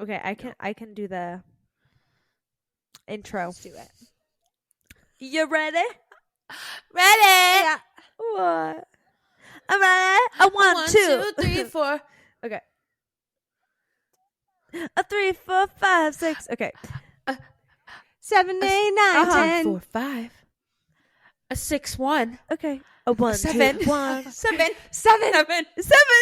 Okay, I can do the intro. Let's do it. You ready? Ready? Yeah. What? I'm ready. A 1, 2, 3, 4. Okay. A 3, 4, 5, 6. Okay. 7, 8, 9, 10. 4, 5. A 6, 1. Okay. A 1, 7. 2, 1. 7. 7. 7.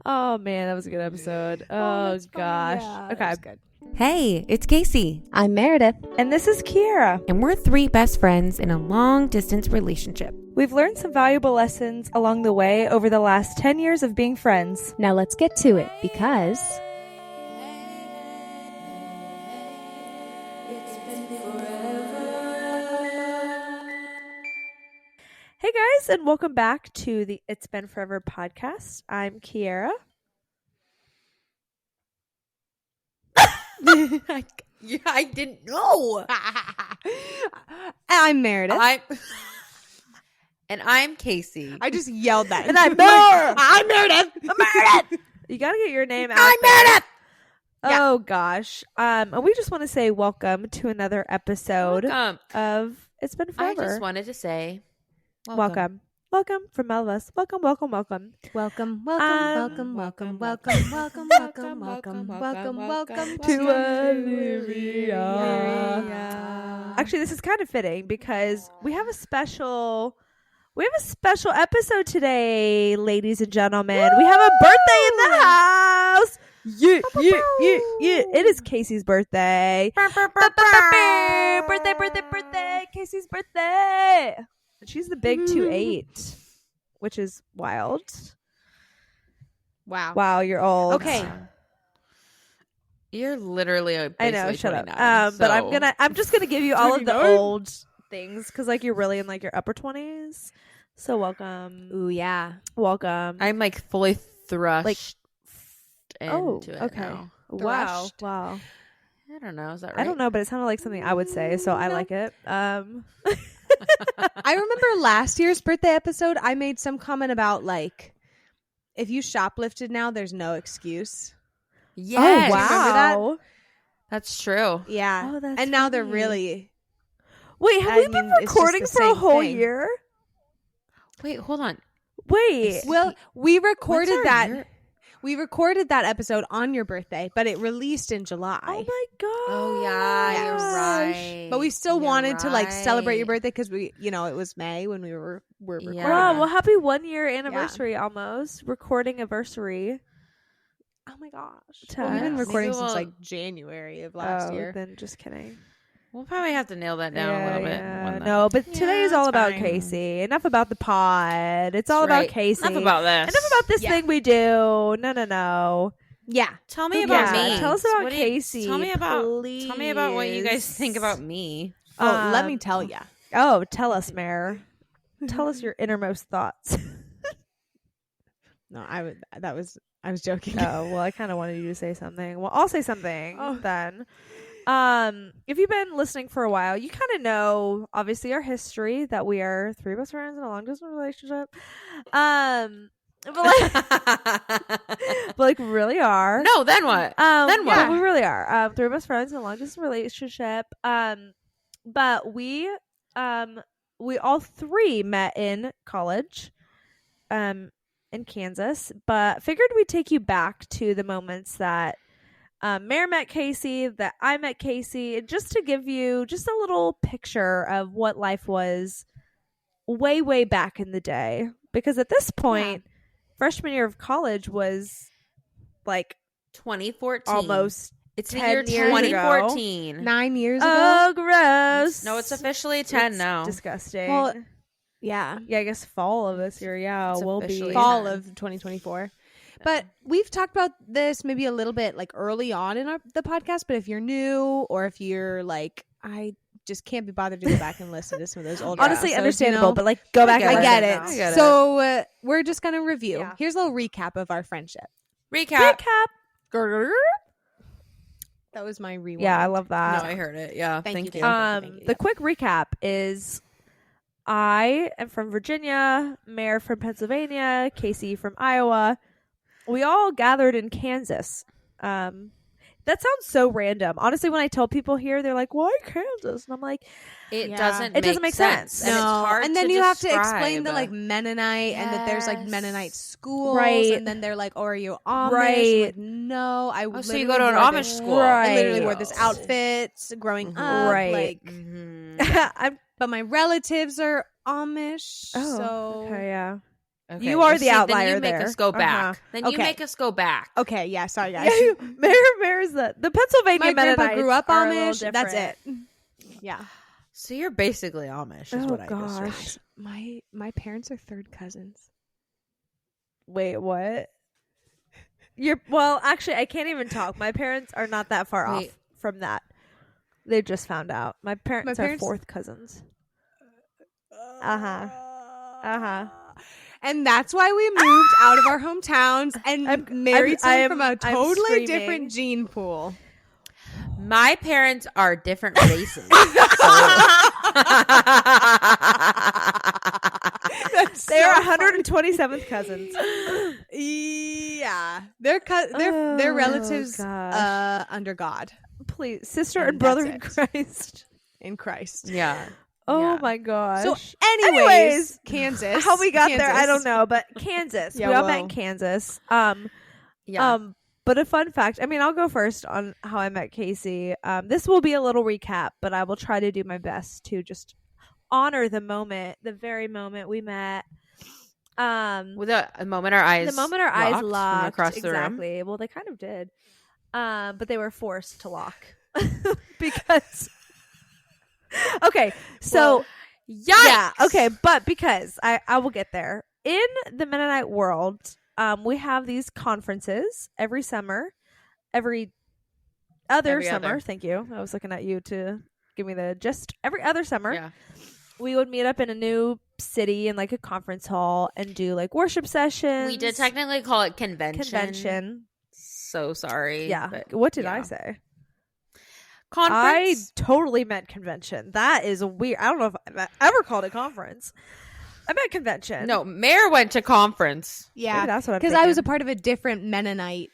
Oh man, that was a good episode. Oh gosh. Okay. That's good. Hey, it's Casey, I'm Meredith. And this is Kiara. and we're 3 best friends in a long-distance relationship. We've learned some valuable lessons along the way over the last 10 years of being friends. Now let's get to it because Hey guys, and welcome back to the It's Been Forever podcast. I'm Kiara. I didn't know. I'm Meredith. And I'm Casey. I just yelled that. And I'm Meredith. I'm Meredith. I'm Meredith. You gotta get your name out. I'm there. Meredith. Oh gosh. And we just want to say welcome to another episode of It's Been I Forever. just wanted to say Welcome from all of us. Welcome. Welcome, welcome, Um, welcome, welcome, welcome, welcome, welcome, welcome, welcome to to Olivia. Olivia. Actually, this is kind of fitting because we have a special episode today, ladies and gentlemen. We have a birthday in the house. Yeah. It is Casey's birthday. Birthday. Casey's birthday. And she's the big 2'8", which is wild. Wow. Wow, you're old. Okay. You're literally I know, basically shut up. 29, But so- I'm just gonna give you all of the 39? old things because like you're really in like your upper 20s. So welcome. Ooh, yeah. Welcome. I'm like fully thrust Oh, into it okay. now. Wow. Thrushed. Wow. I don't know. Is that right? I don't know, but it sounded like something I would say, so I No. like it. I remember last year's birthday episode, I made some comment about like, if you shoplifted now, there's no excuse. Yes. Oh, Remember that? wow. That's true. Yeah. Oh, that's and now they're funny. really. Wait, have I we been mean, it's just recording the for a same whole thing. year? Wait, hold on. Wait. Well, we What's recorded our that. year? We recorded that episode on your birthday, but it released in July. Oh my god. Oh yeah, Yes. you're right. But we still You're wanted to like celebrate your right. birthday because we, it was May when we were recording. Yeah. Wow, that. well happy 1 year anniversary almost. Recording anniversary. Oh my gosh. To Well, we've been us. recording Maybe since we'll- like January of last Oh, year. then just kidding. We'll probably have to nail that down a little bit. when the- No, but today is all it's about fine. Casey. Enough about the pod. It's all That's about right. Casey. Enough about this. Enough about this Yeah. thing we do. No. Yeah. Tell me Yeah, about me. tell us about What do you- Casey, Tell me about what you guys please. think about me. Oh, let me tell you. Oh, tell us, Mare. Tell us your innermost thoughts. No, I was joking. Oh, well, I kind of wanted you to say something. Well, I'll say something Oh. then. If you've been listening for a while, you kind of know, obviously, our history that we are 3 best friends in a long distance relationship. But like really are. No, then what? Then what? Yeah, we really are. 3 best friends in a long distance relationship. But we all 3 met in college, in Kansas. But figured we'd take you back to the moments that Mare met Casey, that I met Casey, and just to give you just a little picture of what life was way back in the day. Because at this point, freshman year of college was like 2014. almost It's the 10 year years 2014. 9 years ago. oh gross. No, it's officially 10 It's now. disgusting. Well, yeah. yeah, I guess fall of this year. Yeah, It's will be officially Fall 10. of 2024. But we've talked about this maybe a little bit like early on in the podcast. But if you're new or if you're like, I just can't be bothered to go back and listen to some of those older honestly episodes, understandable. But like, go back. get and I it. get listen it. now. I get it. So we're just going to review. Yeah. Here's a little recap of our friendship. Recap. Recap. That was my rewind. Yeah, I love No, that. I heard it. Yeah, Thank thank you. you. Thank you. The quick recap is I am from Virginia, Mare from Pennsylvania, Casey from Iowa. we all gathered in Kansas. That sounds so random. Honestly, when I tell people here, they're like, "Why Kansas?" And I'm like, It doesn't make sense. And it's hard and then to you have to describe. explain the like Mennonite and that there's like Mennonite schools, Right. and then they're like, "Oh, are you Amish?" Right. Like, no, I. Oh, so you go to an Amish school. I literally Right. wore this outfit growing up, Right. like. But my relatives are Amish, so okay, yeah. Okay. You are the outlier then you make there. us go back. Then you Okay. make us go back. okay, yeah. Sorry, guys. Yeah, Mary's the Pennsylvania My grandpa Mennonites grew up are a little Amish. That's it. different. Yeah. So you're basically Amish, is Oh, what I just gosh. heard. My parents are third cousins. Wait, what? Actually, I can't even talk. My parents are not that far off from that. They just found out. My parents are fourth cousins. And that's why we moved out of our hometowns and married someone from a totally different gene pool. My parents are different races. They are 127th cousins. Yeah, they're relatives under God. Please, sister And and brother in that's Christ. in Christ. Yeah. Oh Yeah. my gosh. So, anyways, Kansas. How we got there, I Kansas. don't know, but Kansas. Yeah, we all met whoa. in Kansas. Yeah. But a fun fact, I mean, I'll go first on how I met Casey. This will be a little recap, but I will try to do my best to just honor the moment, the very moment we met. With the moment our eyes eyes from locked across the room. exactly. Well, they kind of did. But they were forced to lock because okay, so Yikes! yeah, okay, but because I will get there. In the Mennonite world, we have these conferences every summer, every other summer. Thank you. I was looking at you to give me the gist. Every other summer, Yeah. we would meet up in a new city in like a conference hall and do like worship sessions. We did technically call it convention. convention. So sorry. Yeah. but What did yeah. I say? I Conference. totally meant convention. That is weird. I don't know if I've ever called it conference. I meant convention. No, Mayor went to conference. Maybe Yeah, that's what I'm because thinking. I was a part of a different Mennonite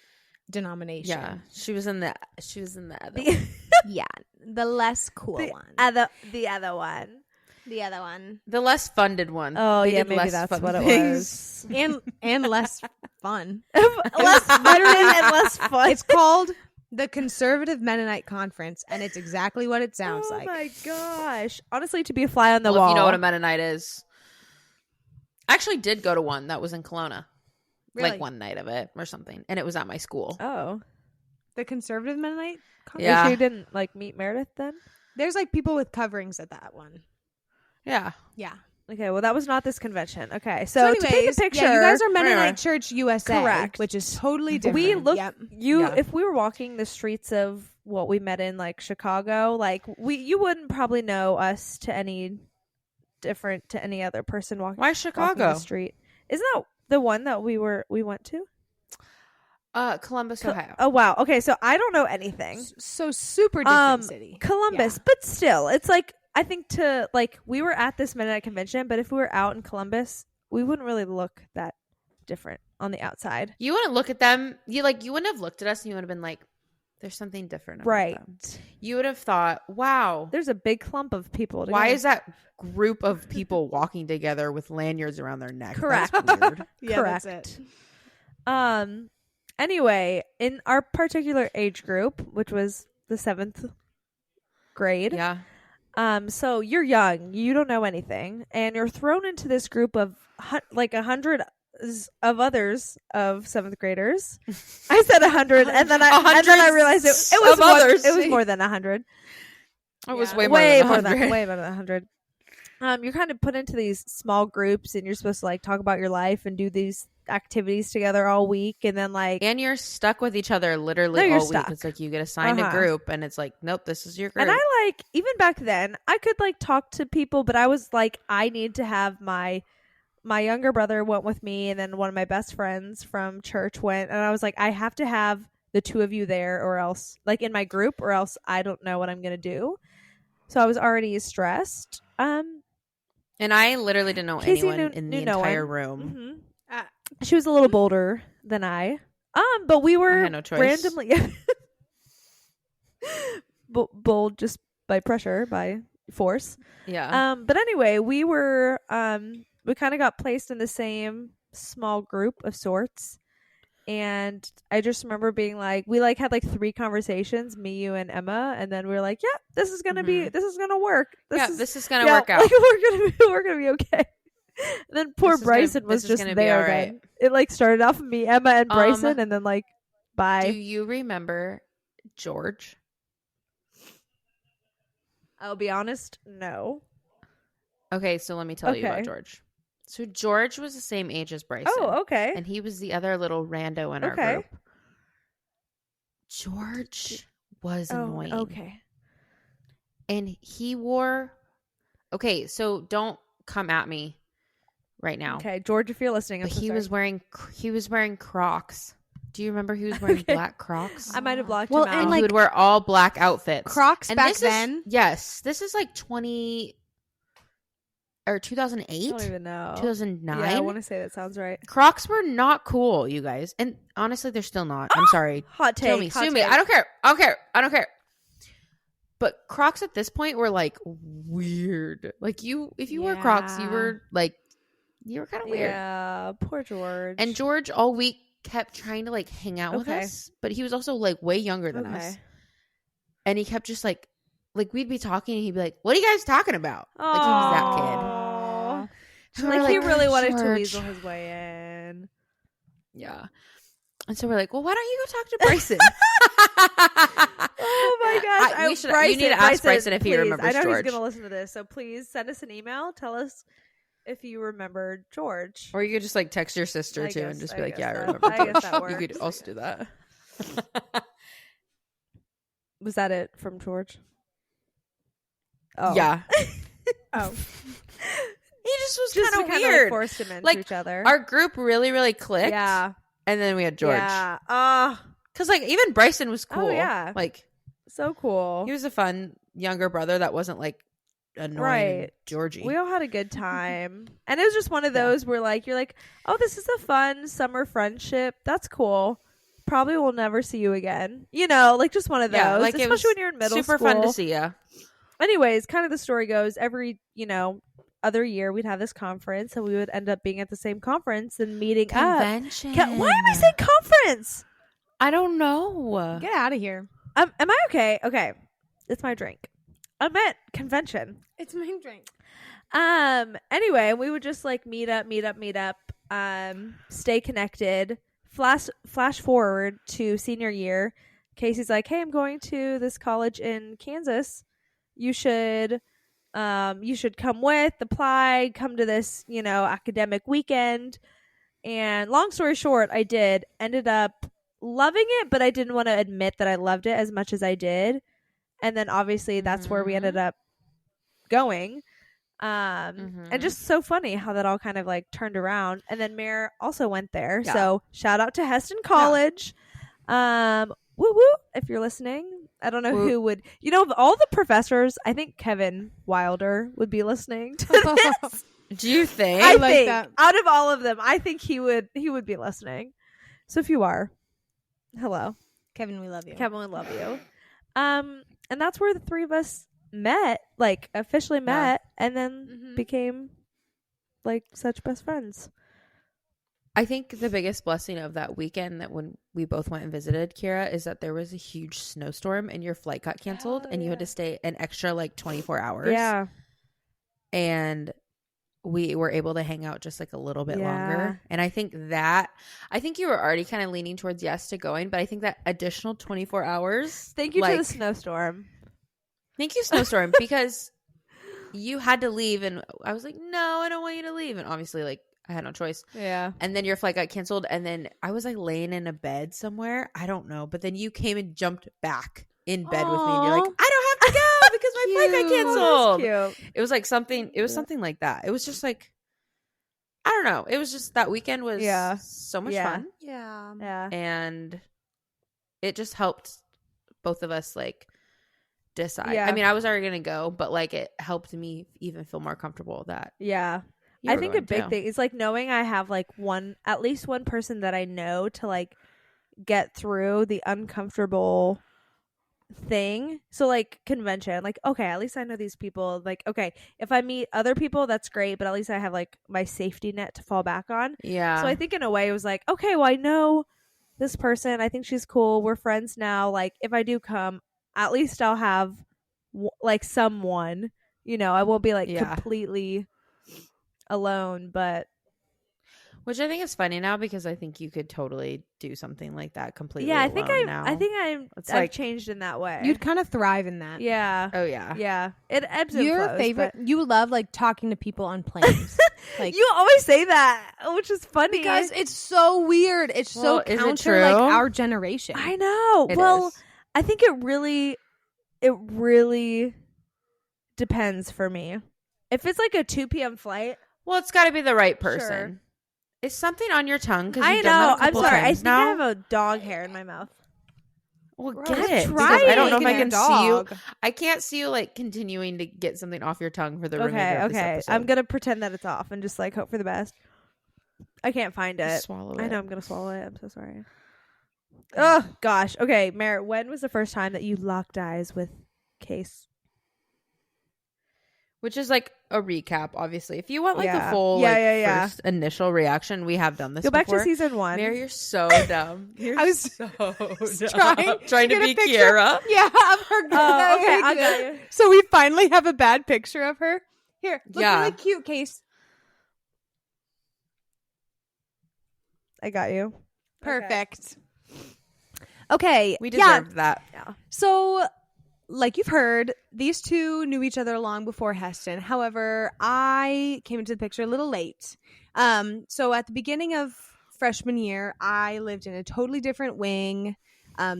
denomination. Yeah, she was in the other. the, Yeah, the less cool the one. the other one. The other one, The less funded one. Oh They yeah, did maybe less that's fun what it things. was. and less fun. Less veteran and less fun. It's called the Conservative Mennonite Conference, and it's exactly what it sounds oh like. my gosh! Honestly, to be a fly on the Well, wall. if you know what a Mennonite is. I actually did go to one that was in Kelowna. Really? Like one night of it or something. And it was at my school. Oh, The Conservative Mennonite Conference? Yeah. you didn't like meet Meredith then? There's like people with coverings at that one. Yeah. Yeah. Okay, well that was not this convention. Okay, so to paint anyways, the picture, yeah, you guys are Right. Mennonite Church USA, Correct. which is totally different. we look Yep. Yeah. if we were walking the streets of what we met in like Chicago, like you wouldn't probably know us to any different to any other person walking Why the Chicago? street. Isn't that the one that we went to? Columbus, Ohio. Oh wow. Okay, so I don't know anything. So super different city. Columbus, Yeah. but still, it's like I think to like we were at this Mennonite convention, but if we were out in Columbus, we wouldn't really look that different on the outside. You wouldn't look at them. You wouldn't have looked at us and you would have been like, there's something different about Right. them. You would have thought, wow, There's a big clump of people. why together. is that group of people walking together with lanyards around their neck? Correct. That's weird. Yeah, correct? that's it. Anyway, in our particular age group, which was the 7th grade, Yeah. so you're young, you don't know anything, and you're thrown into this group of like 100 of others of 7th graders. I said 100, and then I realized it was of others. It was more than 100. It was Yeah. way more than 100. way more than 100. You're kind of put into these small groups, and you're supposed to like talk about your life and do these activities together all week, and then like And you're stuck with each other literally No, you're all week. stuck. It's like you get assigned a Uh-huh. group and it's like, nope, this is your group. and I like even back then I could like talk to people, but I was like I need to have my younger brother went with me, and then one of my best friends from church went, and I was like I have to have the two of you there, or else like in my group, or else I don't know what I'm gonna do. So I was already stressed. And I literally didn't know Casey anyone knew- in knew the no entire one. room. Mhm. She was a little bolder than I. But we were had no choice. randomly bold just by pressure, by force. Yeah. But anyway, we were we kind of got placed in the same small group of sorts. And I just remember being like, we like had like 3 conversations, me, you, and Emma, and then we were like, yeah, this is gonna Mm-hmm. work. This is gonna work out. Like, we're gonna be okay. And then poor Bryson was just there. Then it like started off with me, Emma, and Bryson, and then like, bye. Do you remember George? I'll be honest, no. Okay, so let me tell you about George. So George was the same age as Bryson. Oh, okay. And he was the other little rando in our group. George was annoying. Okay. And he wore... Okay, so don't come at me right now. Okay, George, if you're listening, but he was wearing Crocs. Do you remember he was wearing black Crocs? I might have blocked him out. And he would wear all black outfits. Crocs and back then? Yes. This is like 2008? I don't even know. 2009? Yeah, I want to say that sounds right. Crocs were not cool, you guys. And honestly, they're still not. I'm sorry. Hot take. Kill me. Sue me. I don't care. But Crocs at this point were like weird. Like if you wore Crocs, you were kind of weird. Yeah, poor George. And George all week kept trying to like hang out with us, but he was also like way younger than us. And he kept just like we'd be talking and he'd be like, "What are you guys talking about?" Like he was that kid. So like he really wanted to weasel his way in. Yeah. And so we're like, well, why don't you go talk to Bryson? Oh my gosh. You need to ask Bryson if he remembers George. I know he's going to listen to this. So please send us an email. Tell us if you remember George. Or you could just like text your sister too and just be like, yeah, I remember George. I guess that works. You could also do that. Was that it from George? Oh. Yeah. Oh. He just was kind of weird. Like forced him into each other. Our group really, really clicked. Yeah. And then we had George. Yeah. Because like even Bryson was cool. Oh, yeah. Like so cool. He was a fun younger brother that wasn't like annoying Georgie. We all had a good time. And it was just one of those where like you're like, oh, this is a fun summer friendship. That's cool. Probably will never see you again. You know, like just one of those. Yeah, like especially when you're in middle school. Super fun to see you. Anyways, kind of the story goes, every, other year we'd have this conference and we would end up being at the same conference and meeting Convention. up. Why am I saying conference? I don't know. Get out of here. Am I okay? Okay. It's my drink. I meant convention. It's my drink. Anyway, we would just like meet up, stay connected. Flash forward to senior year. Casey's like, hey, I'm going to this college in Kansas. You should come apply, come to this, academic weekend. And long story short, I ended up loving it, but I didn't want to admit that I loved it as much as I did. And then obviously that's where we ended up going. And just so funny how that all kind of like turned around. And then Mare also went there. Yeah. So shout out to Heston College. Yeah. Woo woo, if you're listening. I don't know who would, of all the professors, I think Kevin Wilder would be listening to this. Do you think? I think that. Out of all of them, I think he would be listening. So if you are, hello. Kevin, we love you. Kevin, we love you. And that's where the 3 of us met, like officially met, and then became like such best friends. I think the biggest blessing of that weekend that when we both went and visited Kiara is that there was a huge snowstorm and your flight got canceled and you had to stay an extra like 24 hours. Yeah. And we were able to hang out just like a little bit longer. And I think you were already kind of leaning towards yes to going, but I think that additional 24 hours. Thank you to the snowstorm. Thank you, snowstorm, because you had to leave and I was like, no, I don't want you to leave. And obviously like I had no choice. Yeah. And then your flight got canceled. And then I was like laying in a bed somewhere. I don't know. But then you came and jumped back in bed with me. And you're like, I don't have to go because my flight got canceled. That's cute. It was like something. It was something like that. It was just like, I don't know. It was just that weekend was so much fun. Yeah. Yeah. And it just helped both of us like decide. Yeah. I mean, I was already going to go, but like it helped me even feel more comfortable that. Yeah. I think a big thing is like knowing I have like at least one person that I know to like get through the uncomfortable thing. So like convention, like, okay, at least I know these people. Like, okay, if I meet other people, that's great, but at least I have like my safety net to fall back on. Yeah. So I think in a way it was like, okay, well, I know this person. I think she's cool. We're friends now. Like, if I do come, at least I'll have like someone, you know, I won't be like completely alone. But which I think is funny now because I think you could totally do something like that completely. Yeah, I think I've changed in that way. You'd kind of thrive in that. Yeah. Oh yeah. Yeah. It ebbs and Your flows, favorite. You love like talking to people on planes. Like you always say that, which is funny because it's so weird. It's so counter like our generation. I know. It is. Is. I think it really depends for me. If it's like a 2 p.m. flight, well, it's got to be the right person. Sure. Is something on your tongue? I know. I'm sorry. I think I have a dog hair in my mouth. Well, get it. Try I don't know if I can see you. dog. I can't see you like continuing to get something off your tongue for the remainder of this episode. I'm gonna pretend that it's off and just like hope for the best. I can't find it. Just swallow it. I know I'm gonna swallow it. I'm so sorry. Oh gosh. Okay, Merritt. When was the first time that you locked eyes with Case? Which is like a recap, obviously. If you want like Yeah. a full Yeah. first initial reaction, we have done this Go back before. to season 1. Mary, you're so dumb. I was so get trying to a be picture. Kiara. Yeah, of her. Oh, okay. I got you. So we finally have a bad picture of her. Here, look really cute, Case. I got you. Perfect. Okay. We deserved that. Yeah. So, like you've heard, these two knew each other long before Heston. However, I came into the picture a little late. So at the beginning of freshman year, I lived in a totally different wing.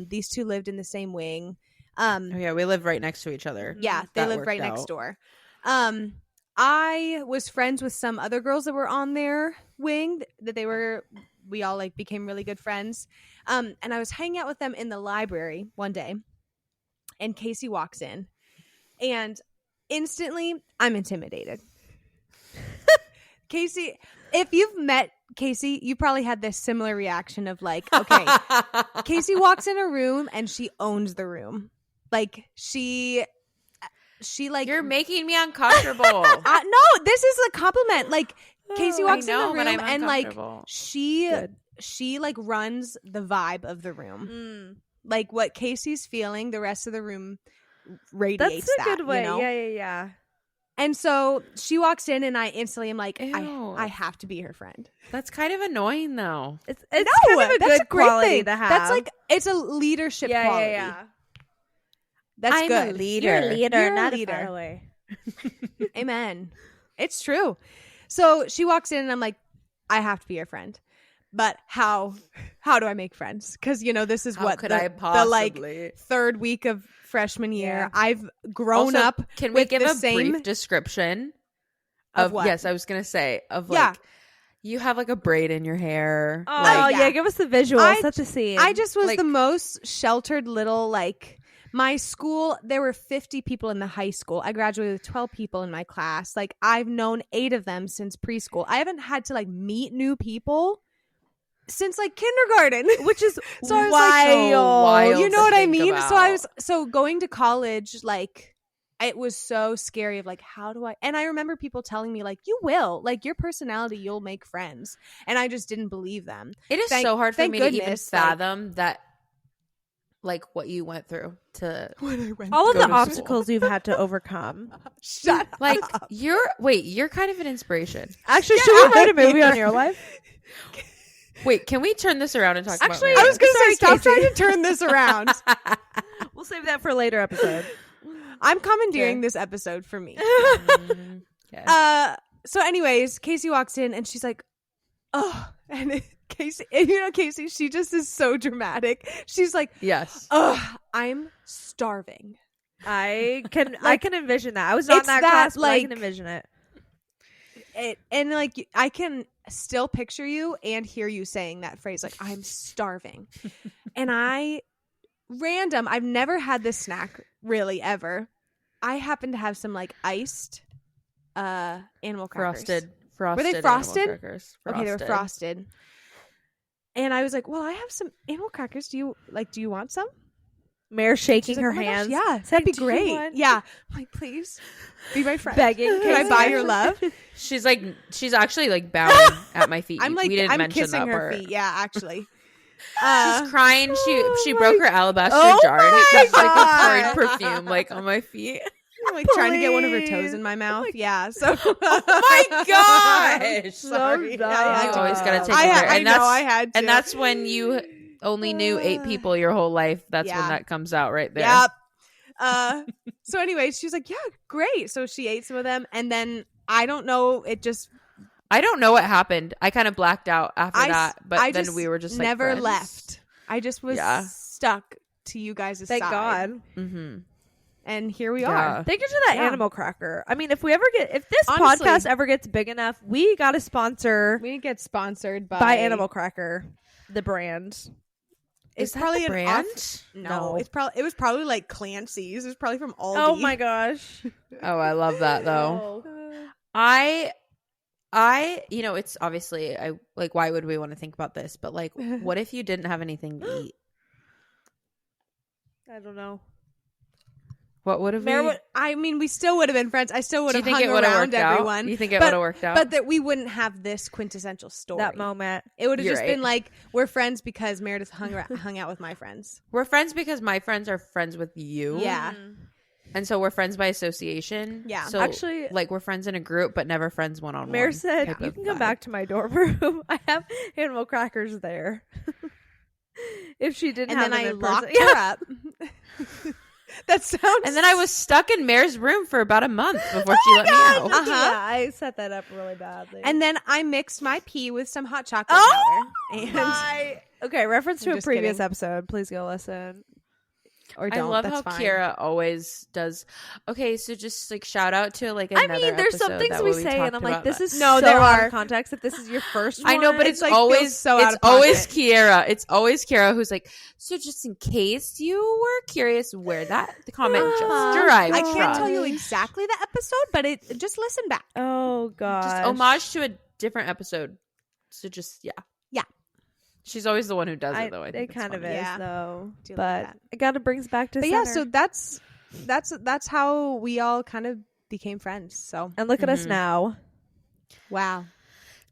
These two lived in the same wing. Oh yeah, we live right next to each other. Yeah, they lived right next door. I was friends with some other girls that were on their wing we all like became really good friends. And I was hanging out with them in the library one day, and Casey walks in, and instantly I'm intimidated. Casey, if you've met Casey, you probably had this similar reaction of like, okay, Casey walks in a room and she owns the room. Like she like, you're making me uncomfortable. No, this is a compliment. Like Casey walks in the room and like she like runs the vibe of the room. Like what Casey's feeling, the rest of the room radiates. That's a good way. You know? Yeah. And so she walks in, and I instantly am like, Ew. I have to be her friend. That's kind of annoying, though. It's kind of a good quality to have. That's like, it's a leadership quality. Yeah. That's I'm good. a leader. You're a leader, You're a not leader. a follower. Amen. It's true. So she walks in, and I'm like, I have to be your friend. But how do I make friends? Because, you know, this is the like third week of freshman year. Yeah. I've grown Also, up. Can we with give the a same brief description of what? Yes, I was gonna say of like you have like a braid in your hair. Oh like, yeah, give us the visual. Such a scene. I just was Like- the most sheltered little like. My school, there were 50 people in the high school. I graduated with 12 people in my class. Like, I've known 8 of them since preschool. I haven't had to like meet new people since like kindergarten, which is so I was wild you know to what I think mean? about. So going to college, like it was so scary of like, how do I, and I remember people telling me like, you will, like your personality, you'll make friends. And I just didn't believe them. It is so hard for thank me to even goodness, like- fathom that, like what you went through to all of go the to obstacles you've had to overcome. Shut like up. you're kind of an inspiration. Actually, should we write a movie on your life? Wait, can we turn this around and talk Actually, about I was going to say, stop Casey. trying to turn this around. We'll save that for a later episode. I'm commandeering this episode for me. Okay. So anyways, Casey walks in and she's like, oh, and Casey, and you know, Casey, she just is so dramatic. She's like, Yes. oh, I'm starving. I can envision that. I was it's not in that that, class, but I like- can envision it. And like, I can still picture you and hear you saying that phrase, like, I'm starving. And I've never had this snack really ever. I happen to have some like iced animal crackers. Frosted. Were they frosted? Animal crackers. Okay, they were frosted. And I was like, well, I have some animal crackers. Do you want some? Mare's shaking her oh my hands. Gosh, yeah, that'd be great. Yeah. I'm like, please be my friend. Begging. Can I buy your love? She's actually like bowing at my feet. I'm like, we didn't I'm mention kissing that her part. feet. Yeah, actually. She's crying. She broke her alabaster Oh jar and my she's like God. pouring perfume like on my feet. I'm like trying to get one of her toes in my mouth. Yeah. So. Oh my gosh! Sorry. dumb. You always gotta take I a break. I And know that's I had to. and that's when you only knew 8 people your whole life. That's Yeah. when that comes out right there. Yep. So anyway, she was like, yeah, great. So she ate some of them. And then I don't know. It just. I don't know what happened. I kind of blacked out after that, but I then just we were just like never friends. left. I just was stuck to you guys' Thank side. God. Mm-hmm. And here we Yeah. are. Thank you to that Yeah. animal cracker. I mean, if this Honestly. podcast ever gets big enough, we got to sponsor We get sponsored by Animal Cracker, the brand. Is It's that probably the an brand? No, it was probably like Clancy's. It was probably from Aldi. Oh my gosh. Oh, I love that though. I it's obviously why would we want to think about this? But like, what if you didn't have anything to eat? I don't know. What would have we? I mean, we still would have been friends. I still would Do you have think hung it would have around worked out? everyone. You think it would have worked out? But that we wouldn't have this quintessential story. That moment. It would have You're just right. been like, we're friends because Meredith hung out with my friends. We're friends because my friends are friends with you. Yeah. And so we're friends by association. Yeah. So Actually, like we're friends in a group, but never friends one on one. Mare said, you can come back to my dorm room. I have animal crackers there. If she didn't And have then them I in locked person. her up. That sounds. And then I was stuck in Mare's room for about a month before she let me out. Yeah, I set that up really badly. And then I mixed my pee with some hot chocolate powder. And Okay, reference to I'm a just previous kidding. episode. Please go listen. or I don't. love that's how fine. Kiara always does. Okay, so just like shout out to like another. I mean, there's some episode things that we where say, and talked I'm like, about this that. is No, so there out are. of context. If this is your first I know, one, but It's it's like, always feels so out it's of pocket. always Kiara. It's always Kiara who's like, so just in case you were curious where that the comment just derived I can't from. tell you exactly the episode, but it just listen back. oh god, Just homage to a different episode. So just yeah. She's always the one who does it though. I think it kind of is Yeah. though, Do like but that. it kind of brings back to But center. yeah, so that's how we all kind of became friends. So and look at us Mhm. now, wow,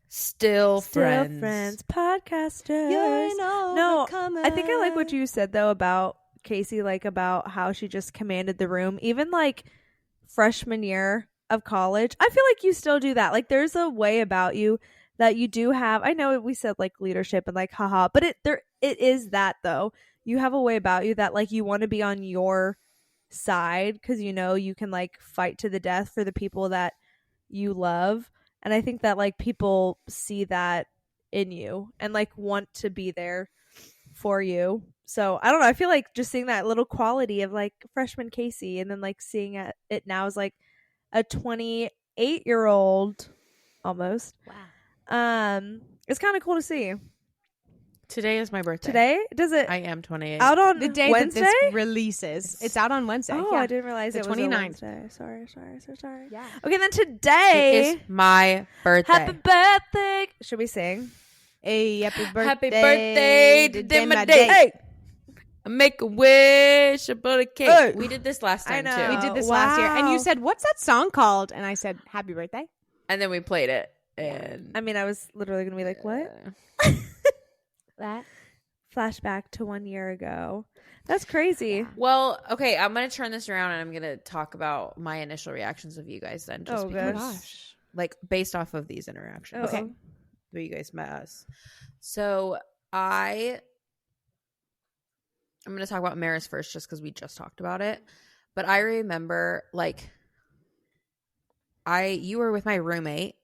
Still friends. podcasters. No, I think I like what you said though about Casey, like about how she just commanded the room, even like freshman year of college. I feel like you still do that. Like there's a way about you that you do have. I know we said like leadership and like haha, but it is that though. You have a way about you that like you want to be on your side because you know you can like fight to the death for the people that you love. And I think that like people see that in you and like want to be there for you. So I don't know. I feel like just seeing that little quality of like freshman Casey and then like seeing it now as like a 28-year-old almost. wow. It's kind of cool to see. Today is my birthday. Today does it I am 28. out on The day Wednesday? that this releases, it's out on Wednesday. Oh, yeah. I didn't realize The it was a 29th. Wednesday. Sorry. Yeah. Okay, then It today, is my birthday. happy birthday. Should we sing? Hey, happy birthday! Happy birthday, today my day. Hey, I make a wish about a cake. Hey. We did this last I time know. too. We did this last year, and Wow. you said, "What's that song called?" And I said, "Happy birthday." And then we played it. And I mean, I was literally gonna be like, what? That Flashback to 1 year ago. That's crazy. Well, okay, I'm gonna turn this around and I'm gonna talk about my initial reactions of you guys then. Just Oh, because, gosh. like based off of these interactions. Okay. Where you guys met us. So I'm gonna talk about Maris first just because we just talked about it. But I remember like you were with my roommate,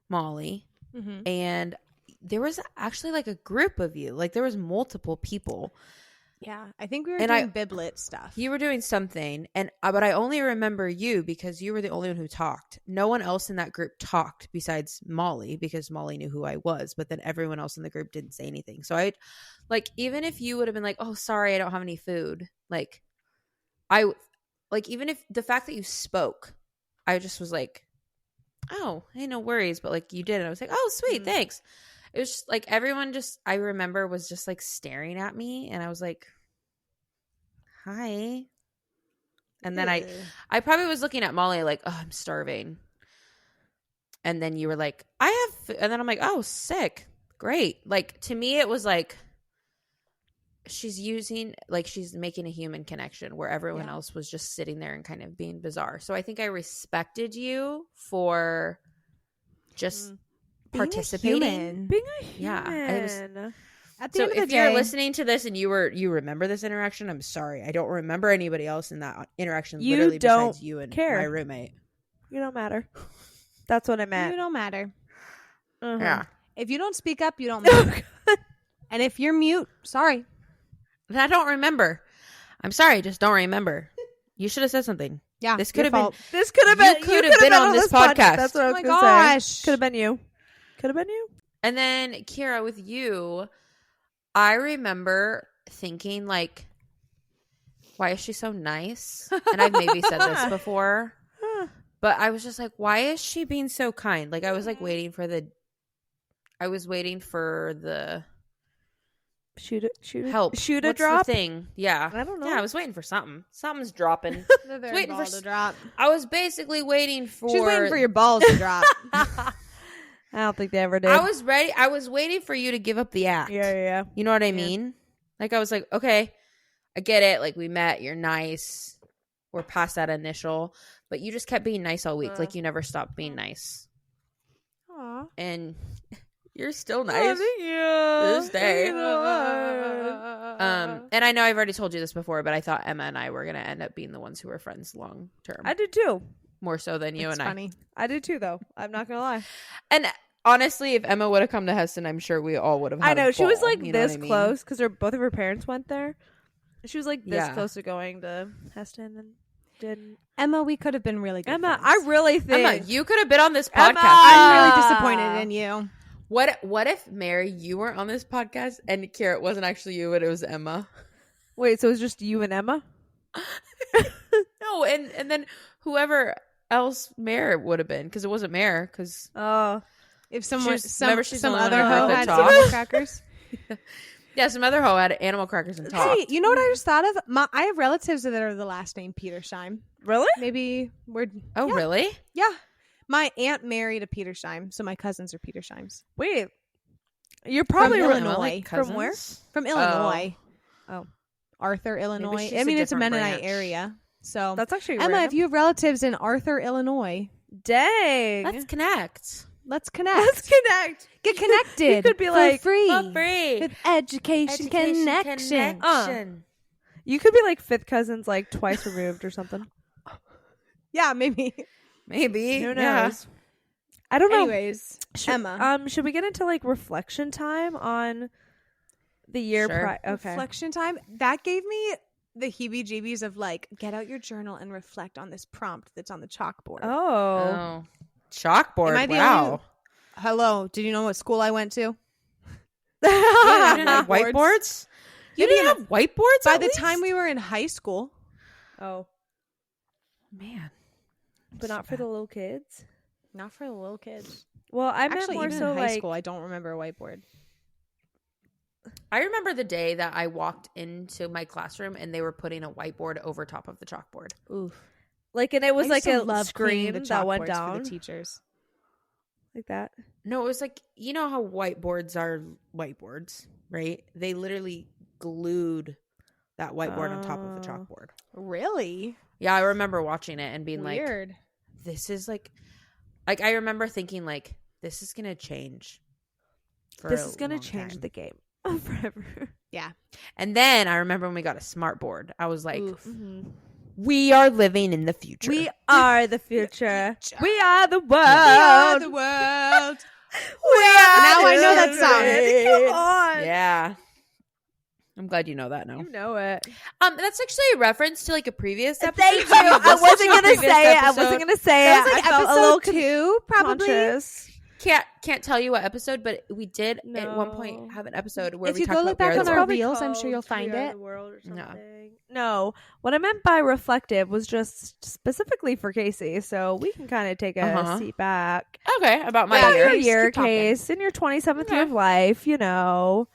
Molly, mm-hmm. and there was actually like a group of you. Like there was multiple people. Yeah, I think we were And doing biblet stuff. You were doing something, and but I only remember you because you were the only one who talked. No one else in that group talked besides Molly because Molly knew who I was, but then everyone else in the group didn't say anything. So I, like, even if you would have been like, "Oh, sorry, I don't have any food," like, even if the fact that you spoke, I just was like, oh, hey, no worries. But like you did. And I was like, oh, sweet. Thanks. It was just like everyone I remember was just like staring at me. And I was like, hi. And then I probably was looking at Molly like, oh, I'm starving. And then you were like, I have, and then I'm like, oh, sick. Great. Like, to me, it was like, she's making a human connection where everyone else was just sitting there and kind of being bizarre. So I think I respected you for just participating. Being a human. Yeah. At the end of the if day, you're listening to this and you remember this interaction, I'm sorry. I don't remember anybody else in that interaction literally besides you and my roommate. You don't matter. That's what I meant. You don't matter. Uh-huh. Yeah. If you don't speak up, you don't matter. And if you're mute, sorry. I don't remember. I'm sorry, just don't remember. You should have said something. Yeah, this could have been. This could have been. You could have been on this podcast. That's what I was my going to gosh. say. Could have been you. Could have been you. And then Kiara, with you, I remember thinking like, why is she so nice? And I've maybe said this before, but I was just like, why is she being so kind? Like I was like waiting for the shoot a What's drop the thing. Yeah, I don't know. Yeah, I was waiting for something. Something's dropping. Waiting for to drop. I was basically waiting for. She's waiting for your balls to drop. I don't think they ever did. I was ready. I was waiting for you to give up the act. Yeah. You know what I mean? Like I was like, okay, I get it. Like we met. You're nice. We're past that initial, but you just kept being nice all week. Like you never stopped being nice. Aw. And you're still nice. Oh, thank you. This day. Thank you. And I know I've already told you this before, but I thought Emma and I were going to end up being the ones who were friends long term. I did too. More so than you It's and funny. I did too, though. I'm not gonna lie. And honestly, if Emma would have come to Heston, I'm sure we all would have. I know a she was ball, like you know this what I mean? close because both of her parents went there. She was like this Yeah. close to going to Heston and didn't. Emma, we could have been really good Emma, friends. I really think Emma, you could have been on this Emma! podcast. I'm really disappointed in you. What if Mary, you were on this podcast and Kiara, it wasn't actually you, but it was Emma? Wait, so it was just you and Emma? No, and then whoever else Mare would have been, because it wasn't Mare, because If someone, she's some the one other who hoe had had the some top. animal crackers. yeah, some other hoe had animal crackers and talked. Hey, you know what I just thought of? I have relatives that are the last name Petersheim. Really? Maybe we're. Oh, yeah. really? Yeah. My aunt married a Petersheim, so my cousins are Petersheims. Wait, you're probably From re- Illinois. From where? From Illinois. Oh. Arthur, Illinois. she's I mean, a it's a different Mennonite branch. area. So, That's actually Emma, random. if you have relatives in Arthur, Illinois, Dang. Let's connect. let's connect. Let's connect. Get connected. You could be for like, free. For free. With education connection. You could be like fifth cousins, like twice removed or something. Yeah, maybe. Maybe. Who knows? Yeah. I don't know. Anyways, Emma. Should we get into like reflection time on the year Sure. prior? Okay. Reflection time. That gave me the heebie-jeebies of like, get out your journal and reflect on this prompt that's on the chalkboard. Oh. Chalkboard. Am I the Wow. only- Hello. Did you know what school I went to? You didn't have whiteboards? You didn't have whiteboards? By at the least? time we were in high school. Oh. Man. But not for the little kids. Not for the little kids. Well, I meant Actually, more even so in high like school, I don't remember a whiteboard. I remember the day that I walked into my classroom and they were putting a whiteboard over top of the chalkboard. oof. Like, and it was I like used to a love cleaning screen the that went chalkboards down for the teachers. like that. No, it was like, you know how whiteboards are whiteboards, right? They literally glued that whiteboard on top of the chalkboard. Really? Yeah, I remember watching it and being Weird. like, this is like I remember thinking like, this is going to change. This is going to change the game forever. Yeah. And then I remember when we got a smart board, I was like, Mm-hmm. we are living in the future. We are the future. We are the world. We are the world. Now I know that song. Come on. Yeah. I'm glad you know that now. You know it. That's actually a reference to like a previous episode. Thank you. Have you I listened wasn't to a gonna previous say it. I episode? wasn't gonna say That it. was like I felt a episode little 2, probably. conscious. can't tell you what episode, but we did at one point have an episode where if we you talked go look about back on our Probably reels, I'm called sure you'll find We Are it. the World or something. No, what I meant by reflective was just specifically for Casey, so we can kind of take a seat back. Okay, about my About year. your year, Case, in your 27th year of life, you know.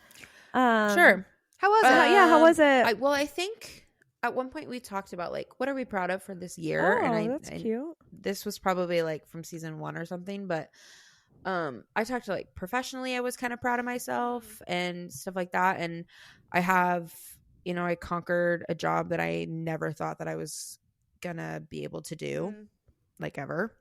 Sure. How was it? Yeah, how was it? I think at one point we talked about like what are we proud of for this year, That's cute. This was probably like from season 1 or something, but I talked to like professionally I was kind of proud of myself and stuff like that, and I have, you know, I conquered a job that I never thought that I was gonna be able to do like ever,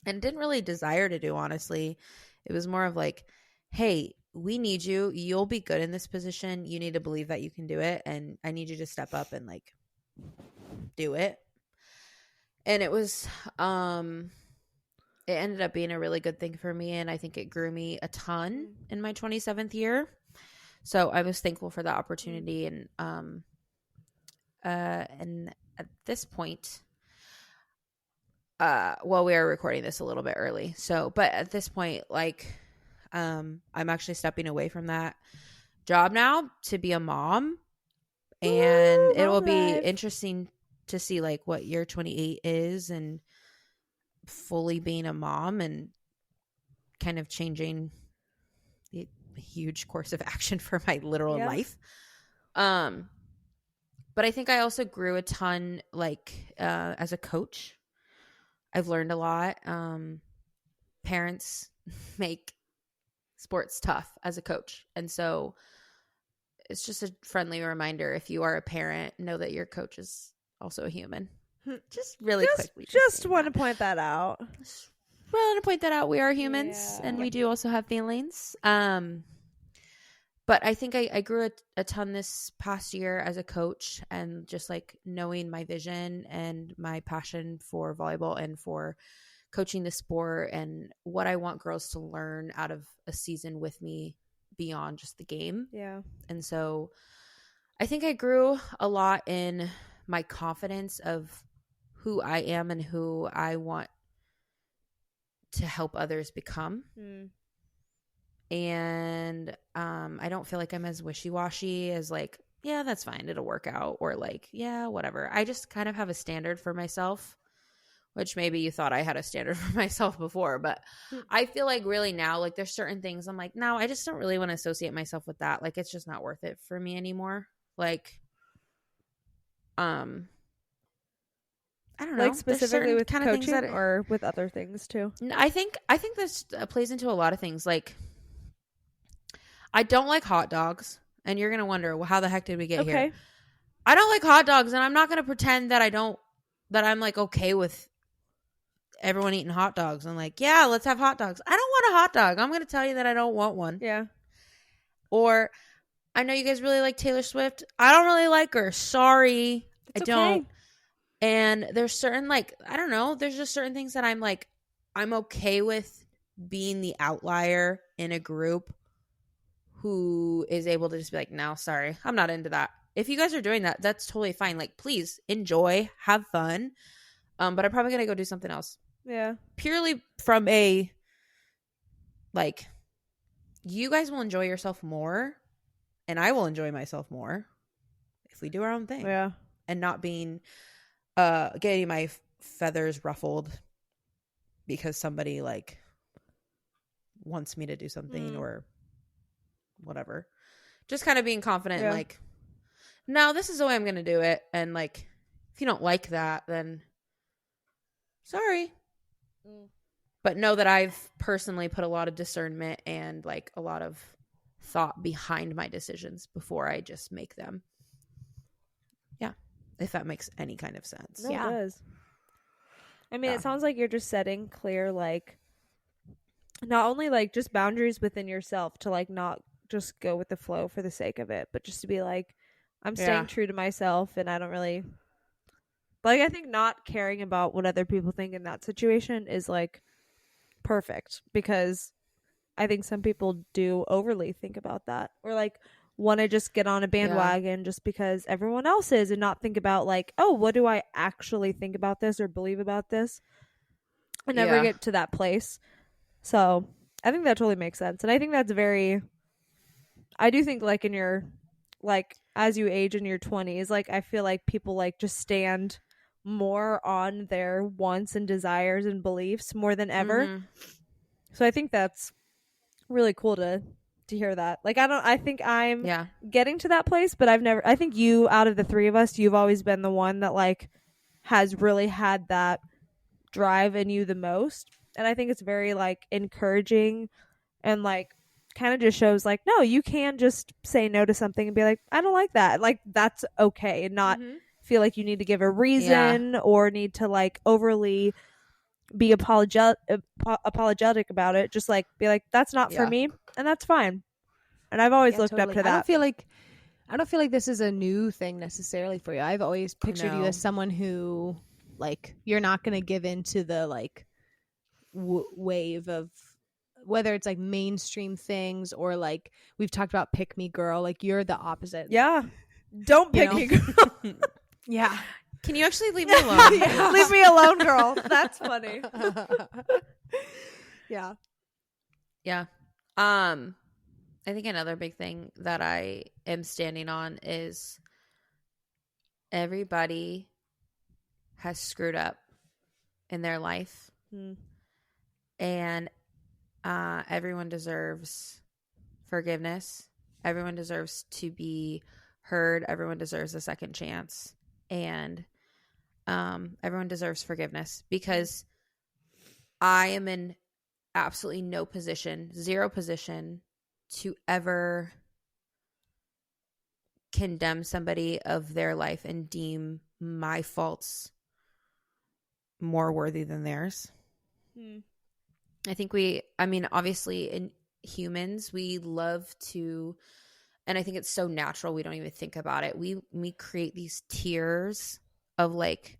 and didn't really desire to do, honestly. It was more of like, hey, we need you, you'll be good in this position, you need to believe that you can do it, and I need you to step up and like do it. And it was it ended up being a really good thing for me, and I think it grew me a ton in my 27th year. So I was thankful for the opportunity, and at this point, well, we are recording this a little bit early, so but at this point, like, I'm actually stepping away from that job now to be a mom, and it will be interesting to see like what year 28 is, and fully being a mom and kind of changing the huge course of action for my literal life. But I think I also grew a ton, like, as a coach. I've learned a lot. Parents make sports tough as a coach. And so it's just a friendly reminder. If you are a parent, know that your coach is also a human. Just really quickly. Just want to point that out. Just want to point that out. We are humans, and we do also have feelings. But I think I grew a ton this past year as a coach, and just like knowing my vision and my passion for volleyball and for coaching the sport, and what I want girls to learn out of a season with me beyond just the game. Yeah. And so I think I grew a lot in my confidence of who I am and who I want to help others become. And I don't feel like I'm as wishy-washy as like, yeah, that's fine, it'll work out, or like, yeah, whatever. I just kind of have a standard for myself, which maybe you thought I had a standard for myself before, but I feel like really now, like there's certain things I'm like, no, I just don't really want to associate myself with that. Like, it's just not worth it for me anymore. Like, I don't know. Like specifically with kind coaching of or with other things too? I think this plays into a lot of things. Like, I don't like hot dogs, and you're going to wonder, well, how the heck did we get here? I don't like hot dogs, and I'm not going to pretend that I'm like okay with everyone eating hot dogs. I'm like, yeah, let's have hot dogs. I don't want a hot dog. I'm going to tell you that I don't want one. Yeah. Or, I know you guys really like Taylor Swift. I don't really like her. Sorry. I don't. And there's certain, like, I don't know, there's just certain things that I'm like, I'm okay with being the outlier in a group who is able to just be like, no, sorry, I'm not into that. If you guys are doing that, that's totally fine. Like, please enjoy, have fun. But I'm probably going to go do something else. Yeah. Purely from a, like, you guys will enjoy yourself more, and I will enjoy myself more if we do our own thing. Yeah. And not being... getting my feathers ruffled because somebody like wants me to do something or whatever. Just kind of being confident, like, no, this is the way I'm going to do it. And like, if you don't like that, then sorry. But know that I've personally put a lot of discernment and like a lot of thought behind my decisions before I just make them. If that makes any kind of sense. No, it does. I mean, it sounds like you're just setting clear, like, not only like just boundaries within yourself to like not just go with the flow for the sake of it, but just to be like, I'm staying true to myself, and I don't really like, I think not caring about what other people think in that situation is like perfect, because I think some people do overly think about that, or like want to just get on a bandwagon just because everyone else is, and not think about like, oh, what do I actually think about this or believe about this, and never get to that place. So I think that totally makes sense. And I think that's very, I do think like in your, like as you age in your 20s, like I feel like people like just stand more on their wants and desires and beliefs more than ever. Mm-hmm. So I think that's really cool to hear that. Like I think I'm getting to that place, but I think you, out of the three of us, you've always been the one that like has really had that drive in you the most. And I think it's very like encouraging and like kind of just shows like, no, you can just say no to something and be like, I don't like that. Like that's okay, and not feel like you need to give a reason or need to like overly be apologetic about it. Just like be like, that's not for me, and that's fine. And I've always looked up to that. I don't feel like this is a new thing necessarily for you. I've always pictured you as someone who, like, you're not going to give into the like wave of whether it's like mainstream things or like we've talked about pick me girl. Like you're the opposite. Yeah, don't pick me girl. Yeah. Can you actually leave me alone? Leave me alone, girl. That's funny. Yeah. Yeah. I think another big thing that I am standing on is everybody has screwed up in their life. And everyone deserves forgiveness. Everyone deserves to be heard. Everyone deserves a second chance. And everyone deserves forgiveness, because I am in absolutely no position, zero position to ever condemn somebody of their life and deem my faults more worthy than theirs. I think obviously in humans, we love to, and I think it's so natural, we don't even think about it. We create these tiers of like,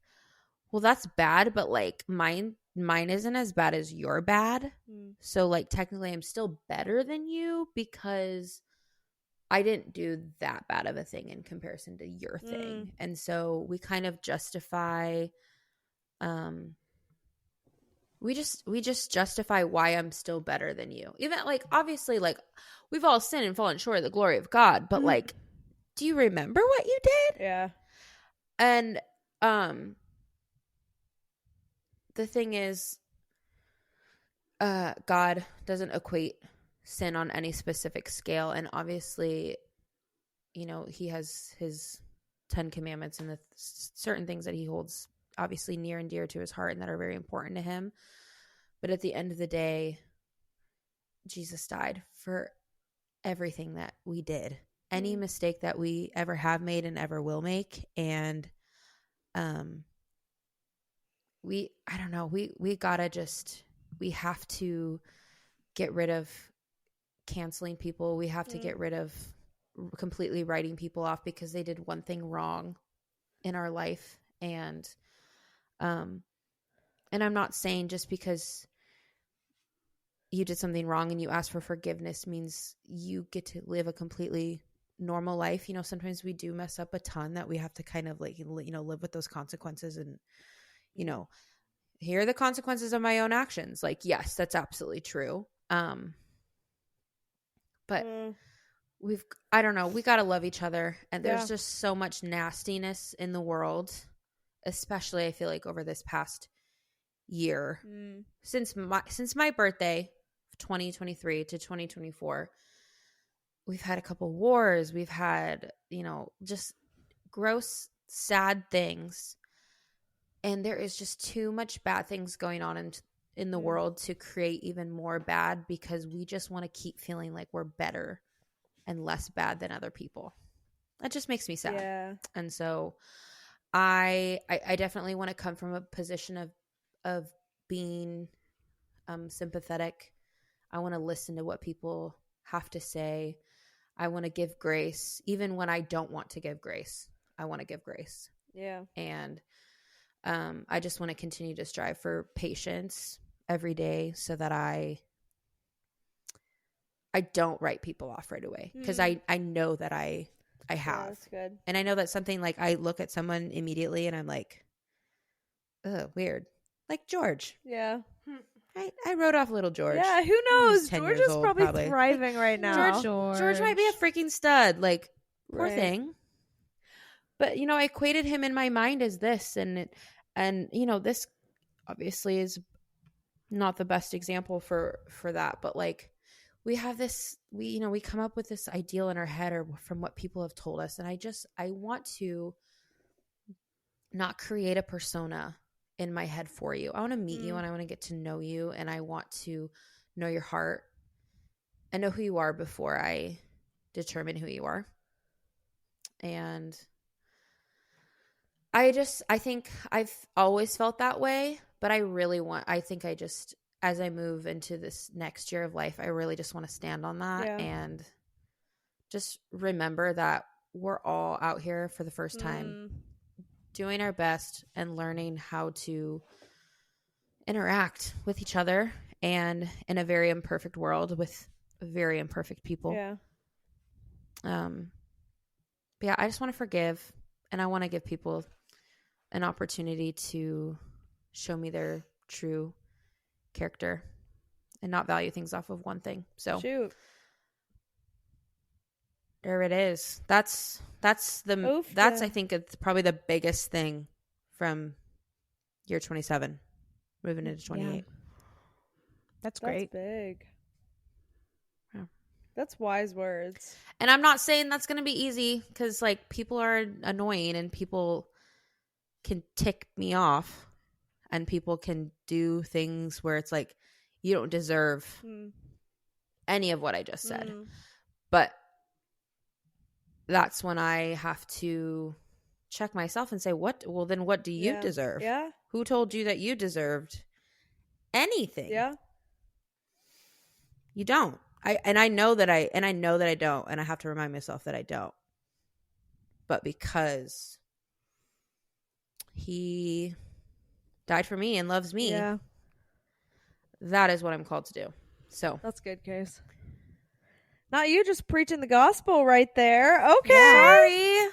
well, that's bad, but like mine isn't as bad as your bad. So like technically I'm still better than you because I didn't do that bad of a thing in comparison to your thing. And so we kind of justify, we just justify why I'm still better than you. Even like, obviously, like we've all sinned and fallen short of the glory of God, but like, do you remember what you did? Yeah. And the thing is, God doesn't equate sin on any specific scale. And obviously, you know, he has his 10 commandments and the certain things that he holds obviously near and dear to his heart and that are very important to him. But at the end of the day, Jesus died for everything that we did, any mistake that we ever have made and ever will make. And we have to get rid of canceling people. We have to get rid of completely writing people off because they did one thing wrong in our life. And I'm not saying just because you did something wrong and you ask for forgiveness means you get to live a completely normal life. You know, sometimes we do mess up a ton that we have to kind of like, you know, live with those consequences and, you know, here are the consequences of my own actions. Like, yes, that's absolutely true. But I don't know, we got to love each other. And there's just so much nastiness in the world, especially I feel like over this past year, since my birthday, 2023 to 2024, we've had a couple wars. We've had, you know, just gross, sad things. And there is just too much bad things going on in the world to create even more bad, because we just want to keep feeling like we're better and less bad than other people. That just makes me sad. Yeah. And so I definitely want to come from a position of being sympathetic. I want to listen to what people have to say. I want to give grace. Even when I don't want to give grace, I want to give grace. Yeah. And I just want to continue to strive for patience every day so that I don't write people off right away, because I know that I have. Yeah, that's good. And I know that something like I look at someone immediately and I'm like, ugh, weird. Like George. Yeah. I wrote off little George. Yeah, who knows? 10 George years is old, probably thriving right now. George might be a freaking stud. Like, poor Right. thing. But, you know, I equated him in my mind as this. And you know, this obviously is not the best example for that. But, like, we have this, we come up with this ideal in our head or from what people have told us. And I want to not create a persona in my head for you. I want to meet you and I want to get to know you, and I want to know your heart and know who you are before I determine who you are. And I think I've always felt that way, but as I move into this next year of life, I really just want to stand on that and just remember that we're all out here for the first time doing our best and learning how to interact with each other, and in a very imperfect world with very imperfect people. Yeah. But yeah, I just want to forgive, and I want to give people an opportunity to show me their true character and not value things off of one thing. So shoot. There it is. That's I think it's probably the biggest thing from year 27 moving into 28. Yeah. That's great. That's big. Yeah. That's wise words. And I'm not saying that's going to be easy, because like people are annoying and people can tick me off and people can do things where it's like you don't deserve any of what I just said. But that's when I have to check myself and say, what do you deserve? Yeah. Who told you that you deserved anything? Yeah. You don't. I know that I don't, and I have to remind myself that I don't. But because he died for me and loves me, that is what I'm called to do. So that's good, Case. Not you just preaching the gospel right there. Okay. Yeah.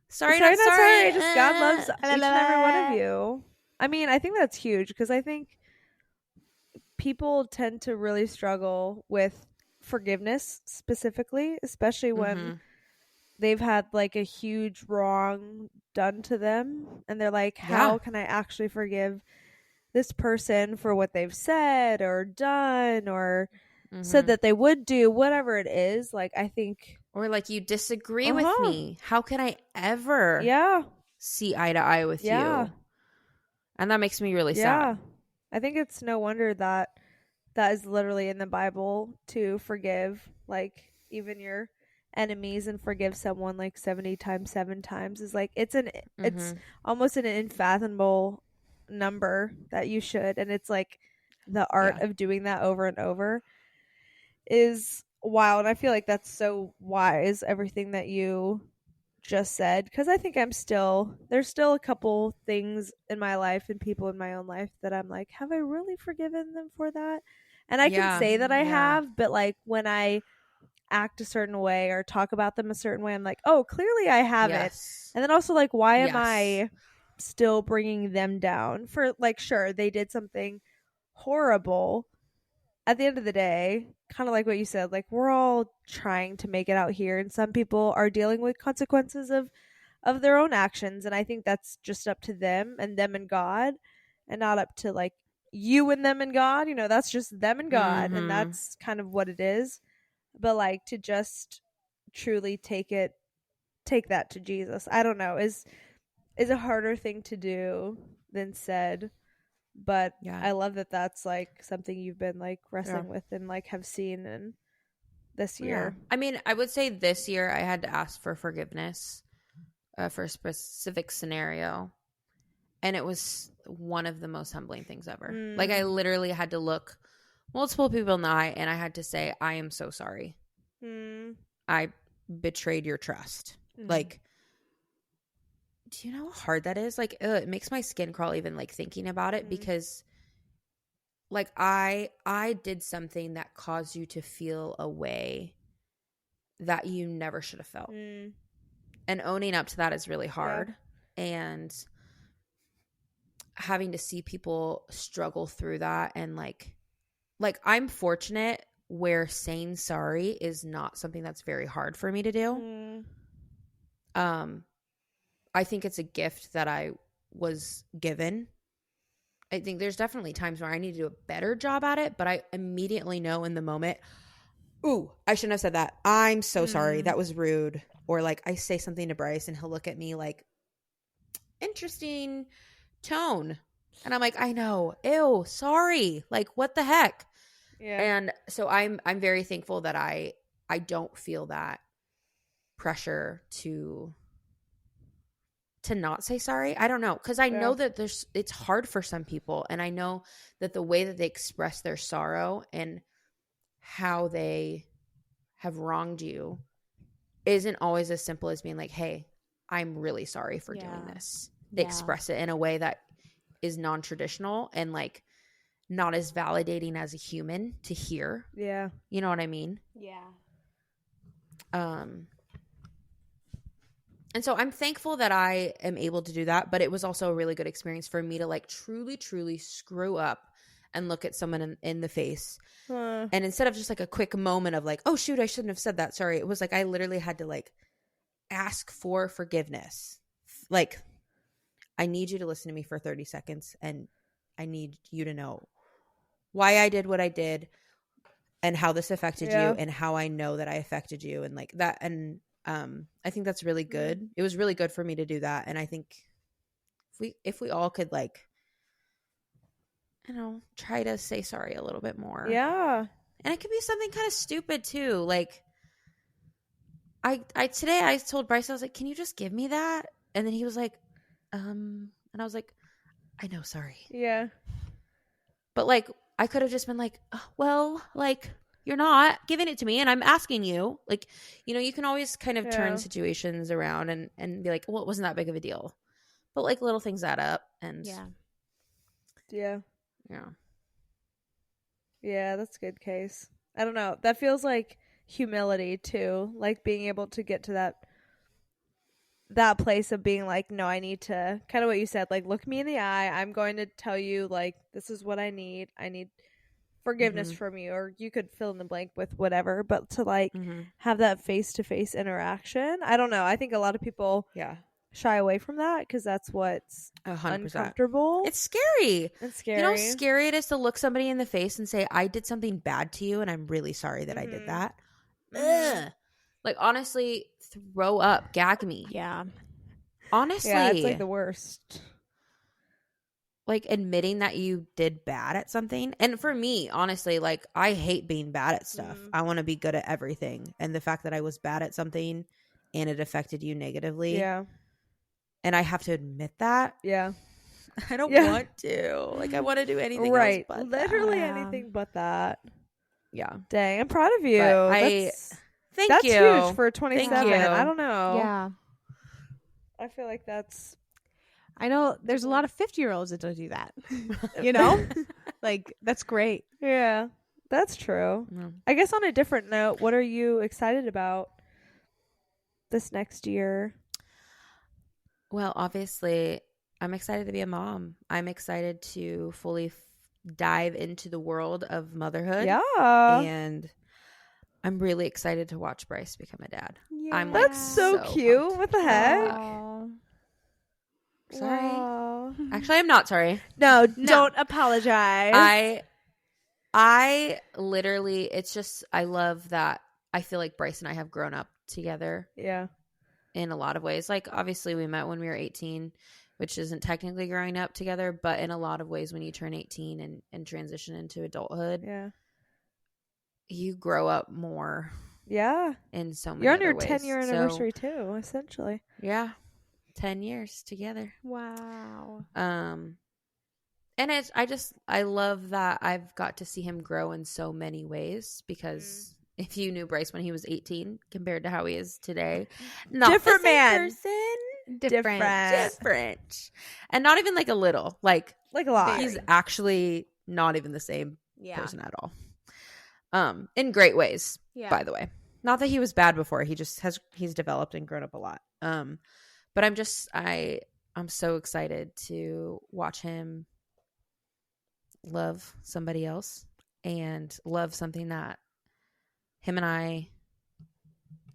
Sorry. Just God loves each and every one of you. I mean, I think that's huge, because I think people tend to really struggle with forgiveness specifically, especially when they've had like a huge wrong done to them, and they're like, how can I actually forgive this person for what they've said or done or said that they would do, whatever it is. Like, I think, or like, you disagree with me, how can I ever see eye to eye with you? And that makes me really sad. I think it's no wonder that is literally in the Bible, to forgive like even your enemies and forgive someone like 70 times 7 times is like, it's almost an unfathomable number that you should, and it's like the art of doing that over and over is wild. And I feel like that's so wise, everything that you just said, because I think there's still a couple things in my life and people in my own life that I'm like, have I really forgiven them for that? And I can say that I have, but like when I act a certain way or talk about them a certain way, I'm like, oh, clearly I haven't. And then also like, why am I still bringing them down for, like, sure, they did something horrible. At the end of the day, kind of like what you said, like, we're all trying to make it out here, and some people are dealing with consequences of their own actions, and I think that's just up to them and God, and not up to like you and them and God. You know, that's just them and God, and that's kind of what it is. But like, to just truly take that to Jesus, I don't know, is a harder thing to do than said. But I love that that's like something you've been like wrestling with and like have seen in this year. I mean, I would say this year I had to ask for forgiveness for a specific scenario, and it was one of the most humbling things ever. Like, I literally had to look multiple people in the eye, and I had to say, I am so sorry. I betrayed your trust. Like, do you know how hard that is? Like, it makes my skin crawl even like thinking about it, because like I did something that caused you to feel a way that you never should have felt. And owning up to that is really hard. And having to see people struggle through that, and like I'm fortunate where saying sorry is not something that's very hard for me to do. I think it's a gift that I was given. I think there's definitely times where I need to do a better job at it, but I immediately know in the moment, ooh, I shouldn't have said that. I'm so sorry. That was rude. Or like I say something to Bryce and he'll look at me like, interesting tone. And I'm like, I know. Ew, sorry. Like, what the heck? Yeah. And so I'm very thankful that I don't feel that pressure to not say sorry. I don't know, because I know that it's hard for some people, and I know that the way that they express their sorrow and how they have wronged you isn't always as simple as being like, hey, I'm really sorry for doing this. They express it in a way that is non-traditional and like not as validating as a human to hear. Yeah. You know what I mean? Yeah. And so I'm thankful that I am able to do that, but it was also a really good experience for me to like truly, truly screw up and look at someone in the face. And instead of just like a quick moment of like, oh shoot, I shouldn't have said that. Sorry. It was like, I literally had to like ask for forgiveness. Like, I need you to listen to me for 30 seconds and I need you to know why I did what I did and how this affected you and how I know that I affected you and like that. And I think that's really good. It was really good for me to do that. And I think if we all could like, you know, try to say sorry a little bit more. Yeah. And it could be something kind of stupid too. Like today I told Bryce, I was like, can you just give me that? And then he was like, and I was like, I know, sorry. Yeah. But like, I could have just been like, oh, well, like, you're not giving it to me and I'm asking you. Like, you know, you can always kind of turn situations around and be like, well, it wasn't that big of a deal. But like little things add up and yeah. Yeah, that's a good case. I don't know. That feels like humility too. Like being able to get to that place of being like, no, I need to, kind of what you said, like look me in the eye. I'm going to tell you like, this is what I need. I need forgiveness from you, or you could fill in the blank with whatever, but to like have that face-to-face interaction, I don't know, I think a lot of people shy away from that because that's what's 100% uncomfortable. It's scary. You know how scary it is to look somebody in the face and say, I did something bad to you and I'm really sorry that I did that. Ugh. Like honestly, throw up, gag me. Yeah, honestly, it's like the worst. Like admitting that you did bad at something. And for me, honestly, like I hate being bad at stuff. I want to be good at everything. And the fact that I was bad at something and it affected you negatively. Yeah. And I have to admit that. Yeah. I don't want to. Like I want to do anything else but literally that. Anything but that. Yeah. Dang, I'm proud of you. Thank you. That's huge for 27. I don't know. Yeah. I feel like that's... I know there's a lot of 50-year-olds that don't do that. You know? Like, that's great. Yeah, that's true. Yeah. I guess on a different note, what are you excited about this next year? Well, obviously, I'm excited to be a mom. I'm excited to fully dive into the world of motherhood. Yeah. And I'm really excited to watch Bryce become a dad. Yeah. That's so cute. Pumped. What the heck? Aww. Sorry. Aww. Actually, I'm not sorry. No, don't apologize. I literally, it's just, I love that. I feel like Bryce and I have grown up together. Yeah. In a lot of ways. Like, obviously, we met when we were 18, which isn't technically growing up together, but in a lot of ways, when you turn 18 and transition into adulthood, you grow up more. Yeah. In so many other ways. You're on your 10-year anniversary, too, essentially. Yeah. 10 years together. Wow. And I love that I've got to see him grow in so many ways, because if you knew Bryce when he was 18 compared to how he is today, not different the same man. Person. Different. And not even like a little, like a lot. He's actually not even the same person at all. In great ways, by the way. Not that he was bad before. He's developed and grown up a lot. But I'm I'm so excited to watch him love somebody else and love something that him and I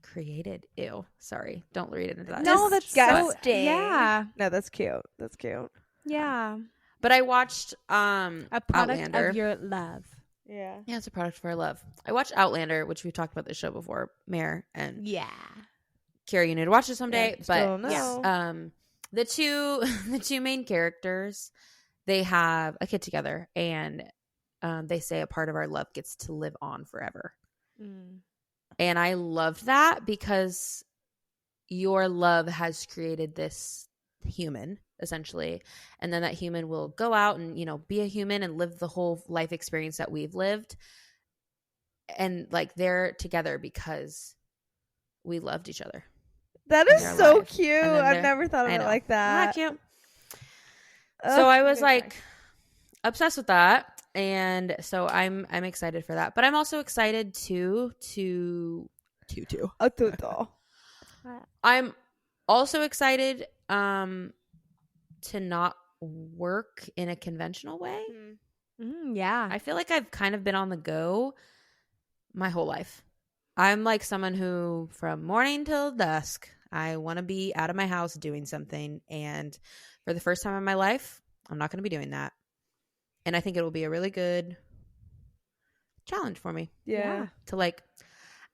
created. Ew. Sorry. Don't read it into that. No, that's disgusting. Yeah. No, that's cute. That's cute. Yeah. But I watched a product Outlander. of your love. Yeah. Yeah, it's a product for our love. I watched Outlander, which we've talked about this show before. Mare and Kiara, you need to watch it someday. Yeah, but no. the two main characters, they have a kid together, and they say a part of our love gets to live on forever. And I loved that because your love has created this human, essentially, and then that human will go out and, you know, be a human and live the whole life experience that we've lived, and like they're together because we loved each other. That is so life. cute. I've never thought of it like that. Isn't that cute? So I was like obsessed with that, and so I'm excited for that. But I'm also excited I'm also excited to not work in a conventional way. Yeah. I feel like I've kind of been on the go my whole life. I'm like someone who from morning till dusk, I want to be out of my house doing something. And for the first time in my life, I'm not going to be doing that. And I think it will be a really good challenge for me. Yeah. To like,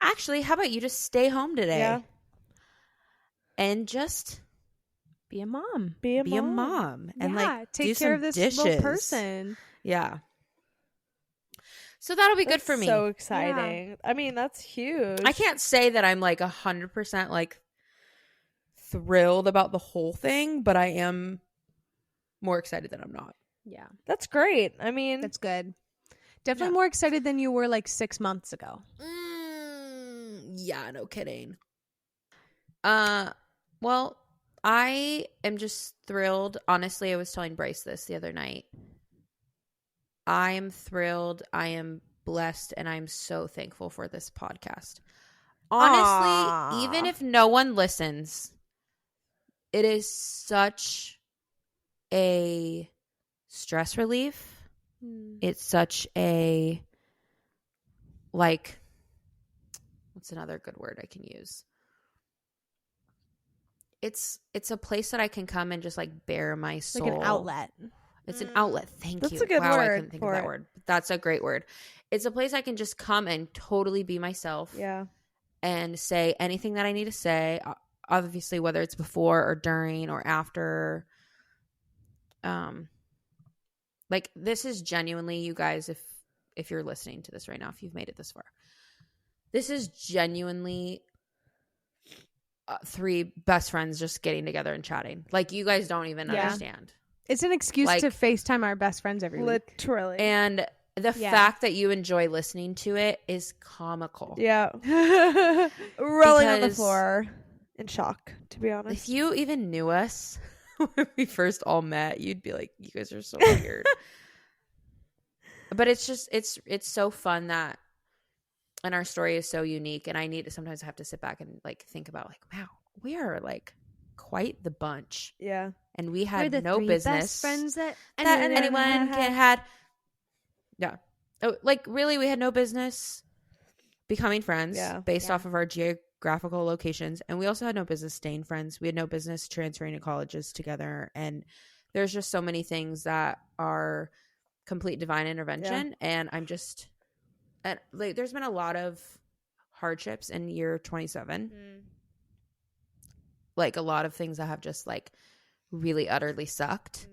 actually, how about you just stay home today? Yeah. And just be a mom. Be a mom. And like take do care some of this dishes. little person. Yeah. So that'll be good for me. So exciting. Yeah. I mean, that's huge. I can't say that I'm like 100% like thrilled about the whole thing, but I am more excited than I'm not. Yeah. That's great. I mean, that's good. Definitely more excited than you were like 6 months ago. Yeah, no kidding. Well, I am just thrilled. Honestly, I was telling Bryce this the other night. I am thrilled. I am blessed, and I'm so thankful for this podcast. Honestly, even if no one listens, it is such a stress relief. It's such a, like, what's another good word I can use? It's a place that I can come and just like bare my soul. Like an outlet. It's an outlet. Thank you. That's a good word. I couldn't think of that word. That's a great word. It's a place I can just come and totally be myself. Yeah. And say anything that I need to say. Obviously, whether it's before or during or after. Like this is genuinely, you guys, if you're listening to this right now, if you've made it this far, this is genuinely 3 best friends just getting together and chatting. Like you guys don't even understand. It's an excuse to FaceTime our best friends every week. Literally. And the fact that you enjoy listening to it is comical. Yeah. Rolling on the floor in shock, to be honest. If you even knew us when we first all met, you'd be like, you guys are so weird. But it's just, it's so fun that, and our story is so unique. And I need to sometimes have to sit back and like think about like, wow, we are like quite the bunch. Yeah. And we had We're the no 3 business best friends that anyone can had. Yeah. Like really, we had no business becoming friends based off of our geographical locations. And we also had no business staying friends. We had no business transferring to colleges together. And there's just so many things that are complete divine intervention. And I'm just, and like, there's been a lot of hardships in year 27. Like a lot of things that have just like really utterly sucked.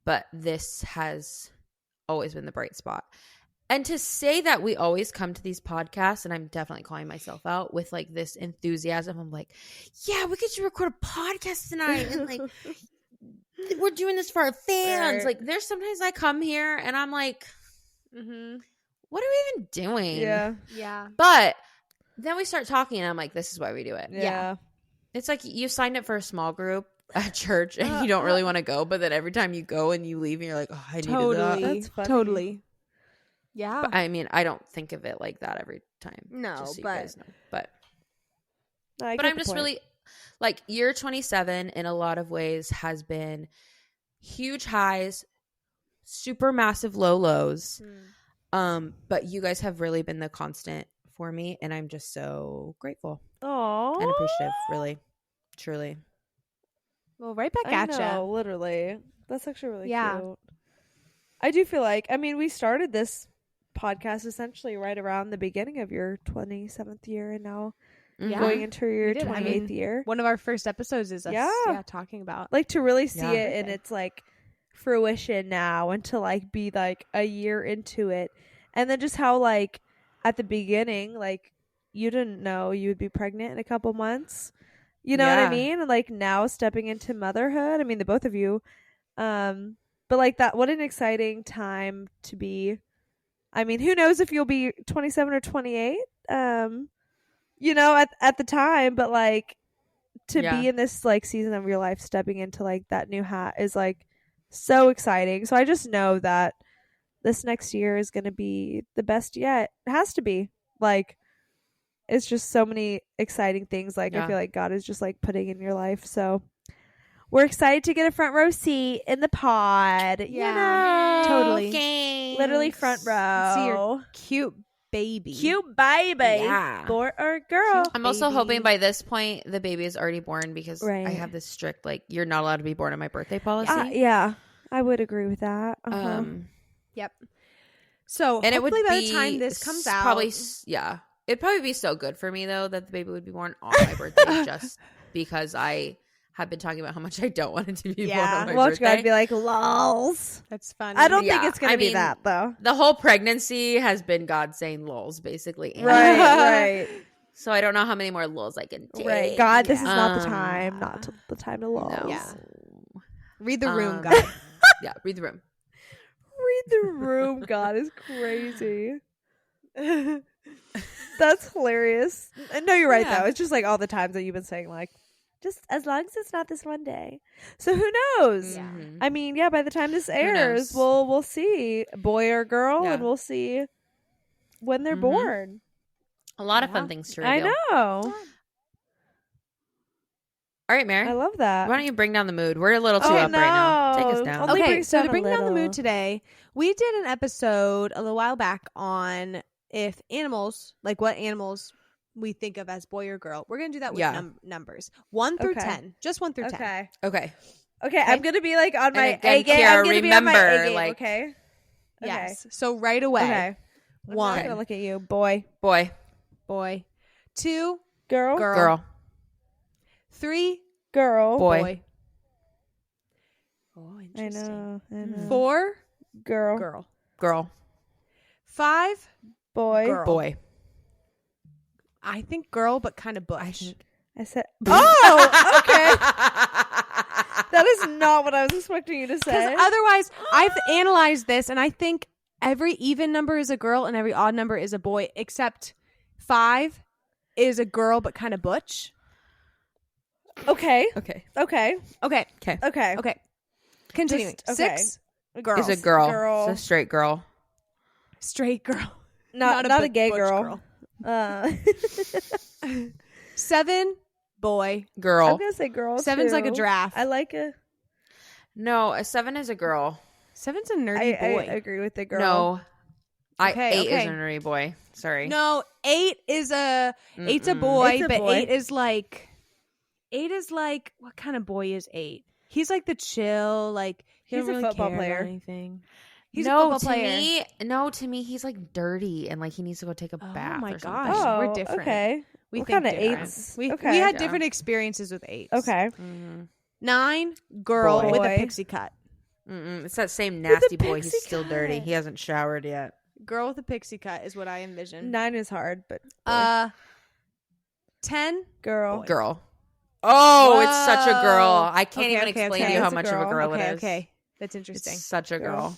But this has always been the bright spot. And to say that we always come to these podcasts, and I'm definitely calling myself out with like this enthusiasm. I'm like, yeah, we could record a podcast tonight. And like, we're doing this for our fans. Like there's sometimes I come here and I'm like, what are we even doing? Yeah. But then we start talking and I'm like, this is why we do it. Yeah. It's like you signed up for a small group at church and you don't really want to go, but then every time you go and you leave and you're like, oh, I needed that. That's funny. Totally. Yeah. But, I mean, I don't think of it like that every time. No, just so but you guys know. But I I'm just really like year 27 in a lot of ways has been huge highs, super massive low lows. But you guys have really been the constant for me, and I'm just so grateful and appreciative, really, truly. Well, right back at you. Literally. That's actually really cute. I do feel like, I mean, we started this podcast essentially right around the beginning of your 27th year, and now going into your 28th year. One of our first episodes is us talking about, like, to really see it in its like fruition now, and to like be like a year into it, and then just how like at the beginning, like, you didn't know you would be pregnant in a couple months, you know what I mean, and like now stepping into motherhood, I mean, the both of you, but like that, what an exciting time to be. I mean, who knows if you'll be 27 or 28, you know, at the time, but like to be in this like season of your life, stepping into like that new hat is like so exciting. So I just know that this next year is going to be the best yet. It has to be. Like, it's just so many exciting things. Like, I feel like God is just like putting in your life. So we're excited to get a front row seat in the pod. Yeah, you know? totally. Thanks. Literally front row. See your cute baby. Cute baby. Yeah. Boy or girl. I'm also hoping by this point the baby is already born, because I have this strict, like, you're not allowed to be born on my birthday policy. Yeah, I would agree with that. Yep. So, and hopefully by the time this comes out, probably, it'd probably be so good for me though that the baby would be born on my birthday, just because I have been talking about how much I don't want it to be born on my birthday. I'd be like, lols. That's funny. I don't think it's going to be that, though. The whole pregnancy has been God saying lols, basically. Right. So I don't know how many more lols I can take. Right. God, this is not the time. Not the time to lols. No. Yeah. Read the room, God. Yeah, read the room. Read the room, God, is crazy. That's hilarious. No, you're right, though. It's just like all the times that you've been saying, like, just as long as it's not this one day. So who knows? Yeah. I mean, by the time this airs, we'll see boy or girl, and we'll see when they're born. A lot of fun things to reveal. I know. All right, Mary. I love that. Why don't you bring down the mood? We're a little too up right now. Take us down. Okay, so to bring down the mood today, we did an episode a little while back on if animals, like what animals we think of as boy or girl. We're going to do that with numbers. 1 through 10. Just 1 through 10. Okay. I'm going to be like on my A game. I'm going to be on my A game, like, okay? Yes. So right away. Okay. 1. I'm going to look at you. Boy. 2. Girl. 3. Girl. Boy. Oh, interesting. I know. 4. Girl. 5. Boy. Girl. Boy. I think girl, but kind of bush. I said, oh, okay. That is not what I was expecting you to say. Because otherwise, I've analyzed this, and I think every even number is a girl and every odd number is a boy, except 5 is a girl, but kind of butch. Okay. Continuing. Just, 6 girls. Is a girl. It's a straight girl. Straight girl. Not a gay girl. 7 boy. Girl. I'm gonna say girl. 7's like a giraffe. I like a. No, a 7 is a girl. 7's a nerdy boy. I agree with the girl. No. 8 is a nerdy boy. Sorry. No, 8 is a 8's a boy, but 8 is like what kind of boy is 8? He's like the chill, like he's a really football player. Anything. He's a football player. To me, he's like dirty and like he needs to go take a bath. Oh my or gosh, something. we're different. Okay, we what think kind of different. 8s? We had different experiences with 8s. Okay, 9 girl boy. with a pixie cut. It's that same nasty boy. He's still dirty. He hasn't showered yet. Girl with a pixie cut is what I envision. 9 is hard, but 10 girl. Boy. Girl. Oh, Whoa. It's such a girl. I can't even explain to you how much of a girl it is. Okay, that's interesting. It's such a girl.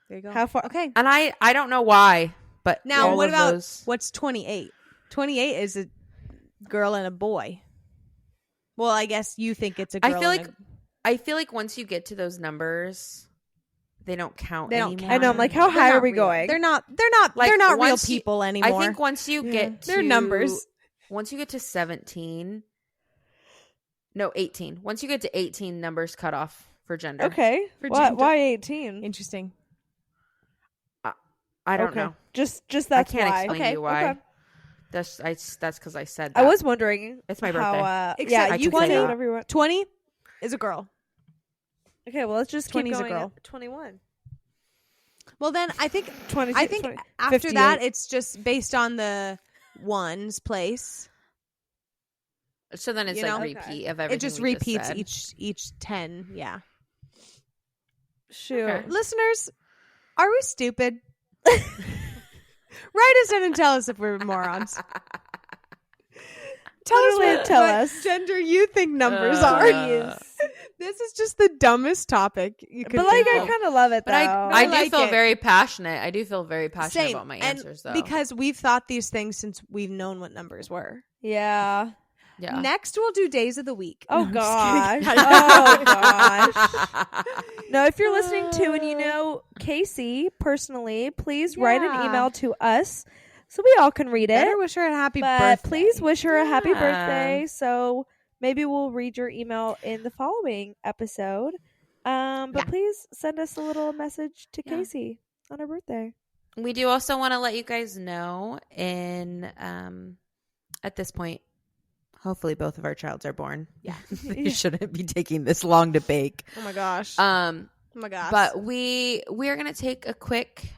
There you go. How far? Okay. And I don't know why, but now what about what's 28? 28 is a girl and a boy. Well, I guess you think it's a girl. I feel like once you get to those numbers, they don't count anymore. I know. I'm like, how high are we going? They're not real people anymore. I think once you get to they're numbers. Once you get to 17, No, 18. Once you get to 18, numbers cut off for gender. Okay. For Why, gender. why 18? Interesting. I don't know. Just that's I can't why. explain to you why. Okay. That's because I said that. I was wondering. It's my birthday. Yeah, you can say say whatever you want. 20 is a girl. Okay, well, let's just 20 keep is a going. girl. 21. Well, then I think 20. I think 20, after 58. that, it's just based on the ones place. So then it's You like know? repeat of everything. It just we repeats said. each 10. Yeah. Shoot. Okay. Listeners, are we stupid? Write us in and tell us if we're morons. Tell us what us. gender you think numbers are. This is just the dumbest topic you could But like, think I of. kind of love it though. But I do like feel it. very passionate. I do feel very passionate Same. about my And answers, though. because we've thought these things since we've known what numbers were. Yeah. yeah. Next, we'll do days of the week. Oh No, I'm gosh. just kidding. Oh gosh. No, if you're listening to and you know Casey personally, please write an Yeah. email to us so we all can read it. Better wish her a happy But birthday. please wish her a happy Yeah. birthday. So maybe we'll read your email in the following episode. But Yeah. please send us a little message to Yeah. Casey on her birthday. We do also want to let you guys know at this point, hopefully both of our childs are born. Yeah. You shouldn't be taking this long to bake. Oh my gosh. Oh my gosh. But we are gonna take a quick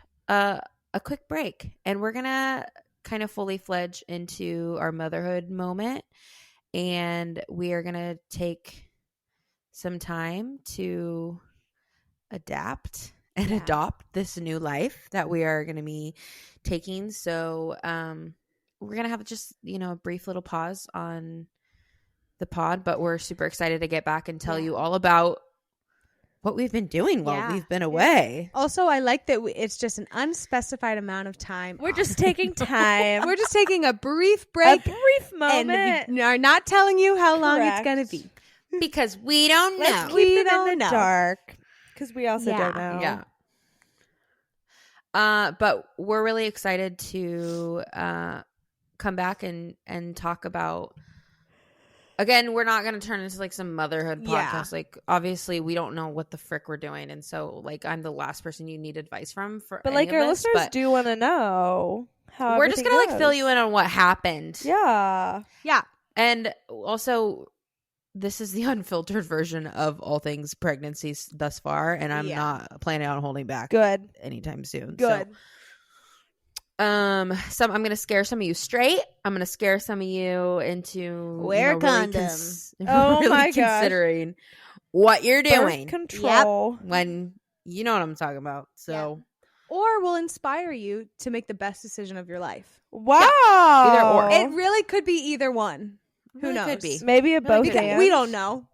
break, and we're gonna kind of fully fledge into our motherhood moment, and we are gonna take some time to adapt and adopt this new life that we are gonna be taking. So we're gonna have just a brief little pause on the pod, but we're super excited to get back and tell you all about what we've been doing while we've been away. Also, I like that it's just an unspecified amount of time. We're just taking time. We're just taking a brief break. A brief moment. And we are not telling you how long it's Correct. going to be. Because we don't know. Let's keep We it don't in the know. dark because we also don't know. Yeah. But we're really excited to come back and talk about. Again, we're not going to turn into like some motherhood podcast. Like, obviously, we don't know what the frick we're doing, and so like I'm the last person you need advice from. But like our listeners do want to know how we're just gonna like fill you in on what happened. Yeah. And also, this is the unfiltered version of all things pregnancies thus far, and I'm not planning on holding back. Good. Anytime soon. Good. So, I'm gonna scare some of you straight. I'm gonna scare some of you into wear condoms. Really my gosh. considering what you're doing. Birth control. When you know what I'm talking about. So, Or will inspire you to make the best decision of your life. Wow. Either or. It really could be either one. Who Really knows? could be. Maybe a both. Because and. we don't know.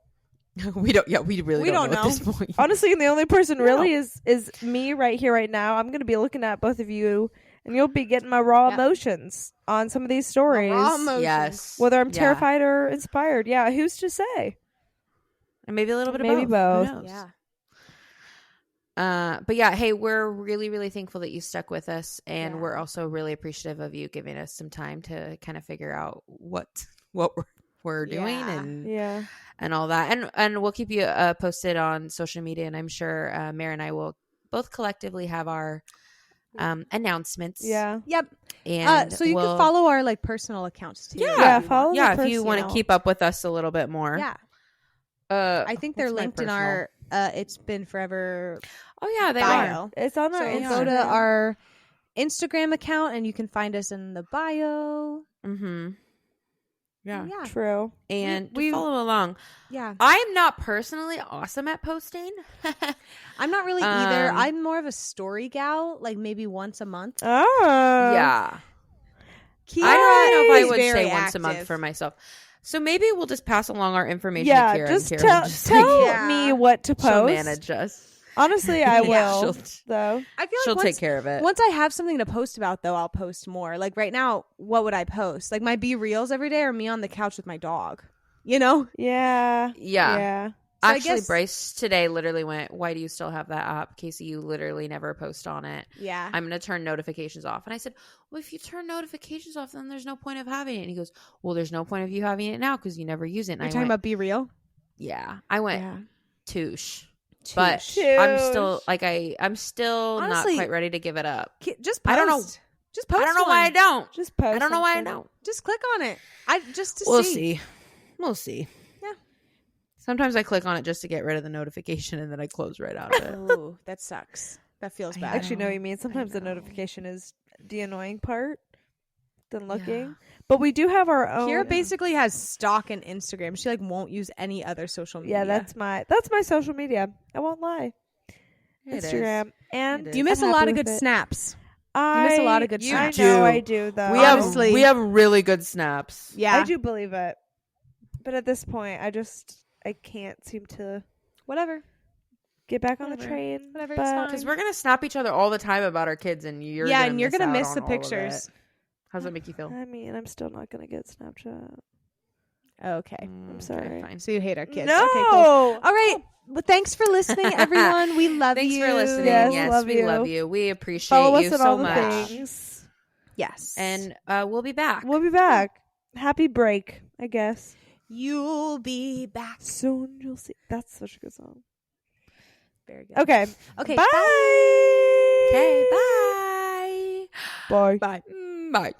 we don't. Yeah, we really We don't don't know at this point. Honestly, and the only person really is me right here, right now. I'm gonna be looking at both of you, and you'll be getting my raw emotions on some of these stories. Raw emotions. Yes. Whether I'm terrified or inspired. Yeah, who's to say? And maybe a little bit of Maybe both. Who knows? Yeah. But yeah, hey, we're really, really thankful that you stuck with us, and we're also really appreciative of you giving us some time to kind of figure out what we're doing and all that, and we'll keep you posted on social media, and I'm sure Mary and I will both collectively have our announcements. Yeah. Yep. And so you can follow our like personal accounts too. Follow. If you want to keep up with us a little bit more. Yeah. I think they're linked in our It's Been Forever. Oh yeah, they bio. are. It's on our So Instagram. go to our Instagram account and you can find us in the bio. Mm-hmm. Yeah. True. And we follow along. Yeah. I'm not personally awesome at posting. I'm not really either. I'm more of a story gal, like maybe once a month. Oh. Yeah. Kiara I don't know if I is would very say once a month active. for myself. So maybe we'll just pass along our information Yeah, to Kiara. just and Kiara will tell me what to post. She'll manage us. Honestly, I will. She'll- though. I feel She'll like take care of it. Once I have something to post about, though, I'll post more. Like right now, what would I post? Like my B reels every day, or me on the couch with my dog. You know? Yeah. Yeah. So Actually, Bryce today literally went, why do you still have that app? Casey, you literally never post on it. Yeah. I'm going to turn notifications off. And I said, well, if you turn notifications off, then there's no point of having it. And he goes, well, there's no point of you having it now because you never use it. And You're talking about Be Real? Yeah. I went, touche. Touche. But I'm still, like, I'm still Honestly, not quite ready to give it up. Just post. I don't know. Just post. I don't know why I don't. Just post. I don't know why I don't. Just click on it. We'll see. We'll see. Yeah. Sometimes I click on it just to get rid of the notification and then I close right out of it. Oh, that sucks. That feels bad. I actually know what you mean. Sometimes the notification is the annoying part than looking. Yeah. But we do have our own. Kiara basically has stock in Instagram. She like won't use any other social media. Yeah, that's my social media. I won't lie. Instagram. And you miss a lot of good snaps. You miss a lot of good snaps. I know I do though. We have really good snaps. Yeah. I do believe it. But at this point I can't seem to get back on the train. Whatever, it's fine. Because we're gonna snap each other all the time about our kids and you're gonna miss the pictures. How does that make you feel? I mean, I'm still not gonna get Snapchat. Okay. I'm sorry. Okay, fine. So you hate our kids. No. Okay, cool. All right. Well, thanks for listening, everyone. We love you. Thanks for listening. Yes, we love you. We appreciate you so much. Things. Yes. And we'll be back. Happy break, I guess. You'll be back soon. You'll see. That's such a good song. Very good. Okay. Bye. Bye. Okay, bye. Bye. Bye. Bye.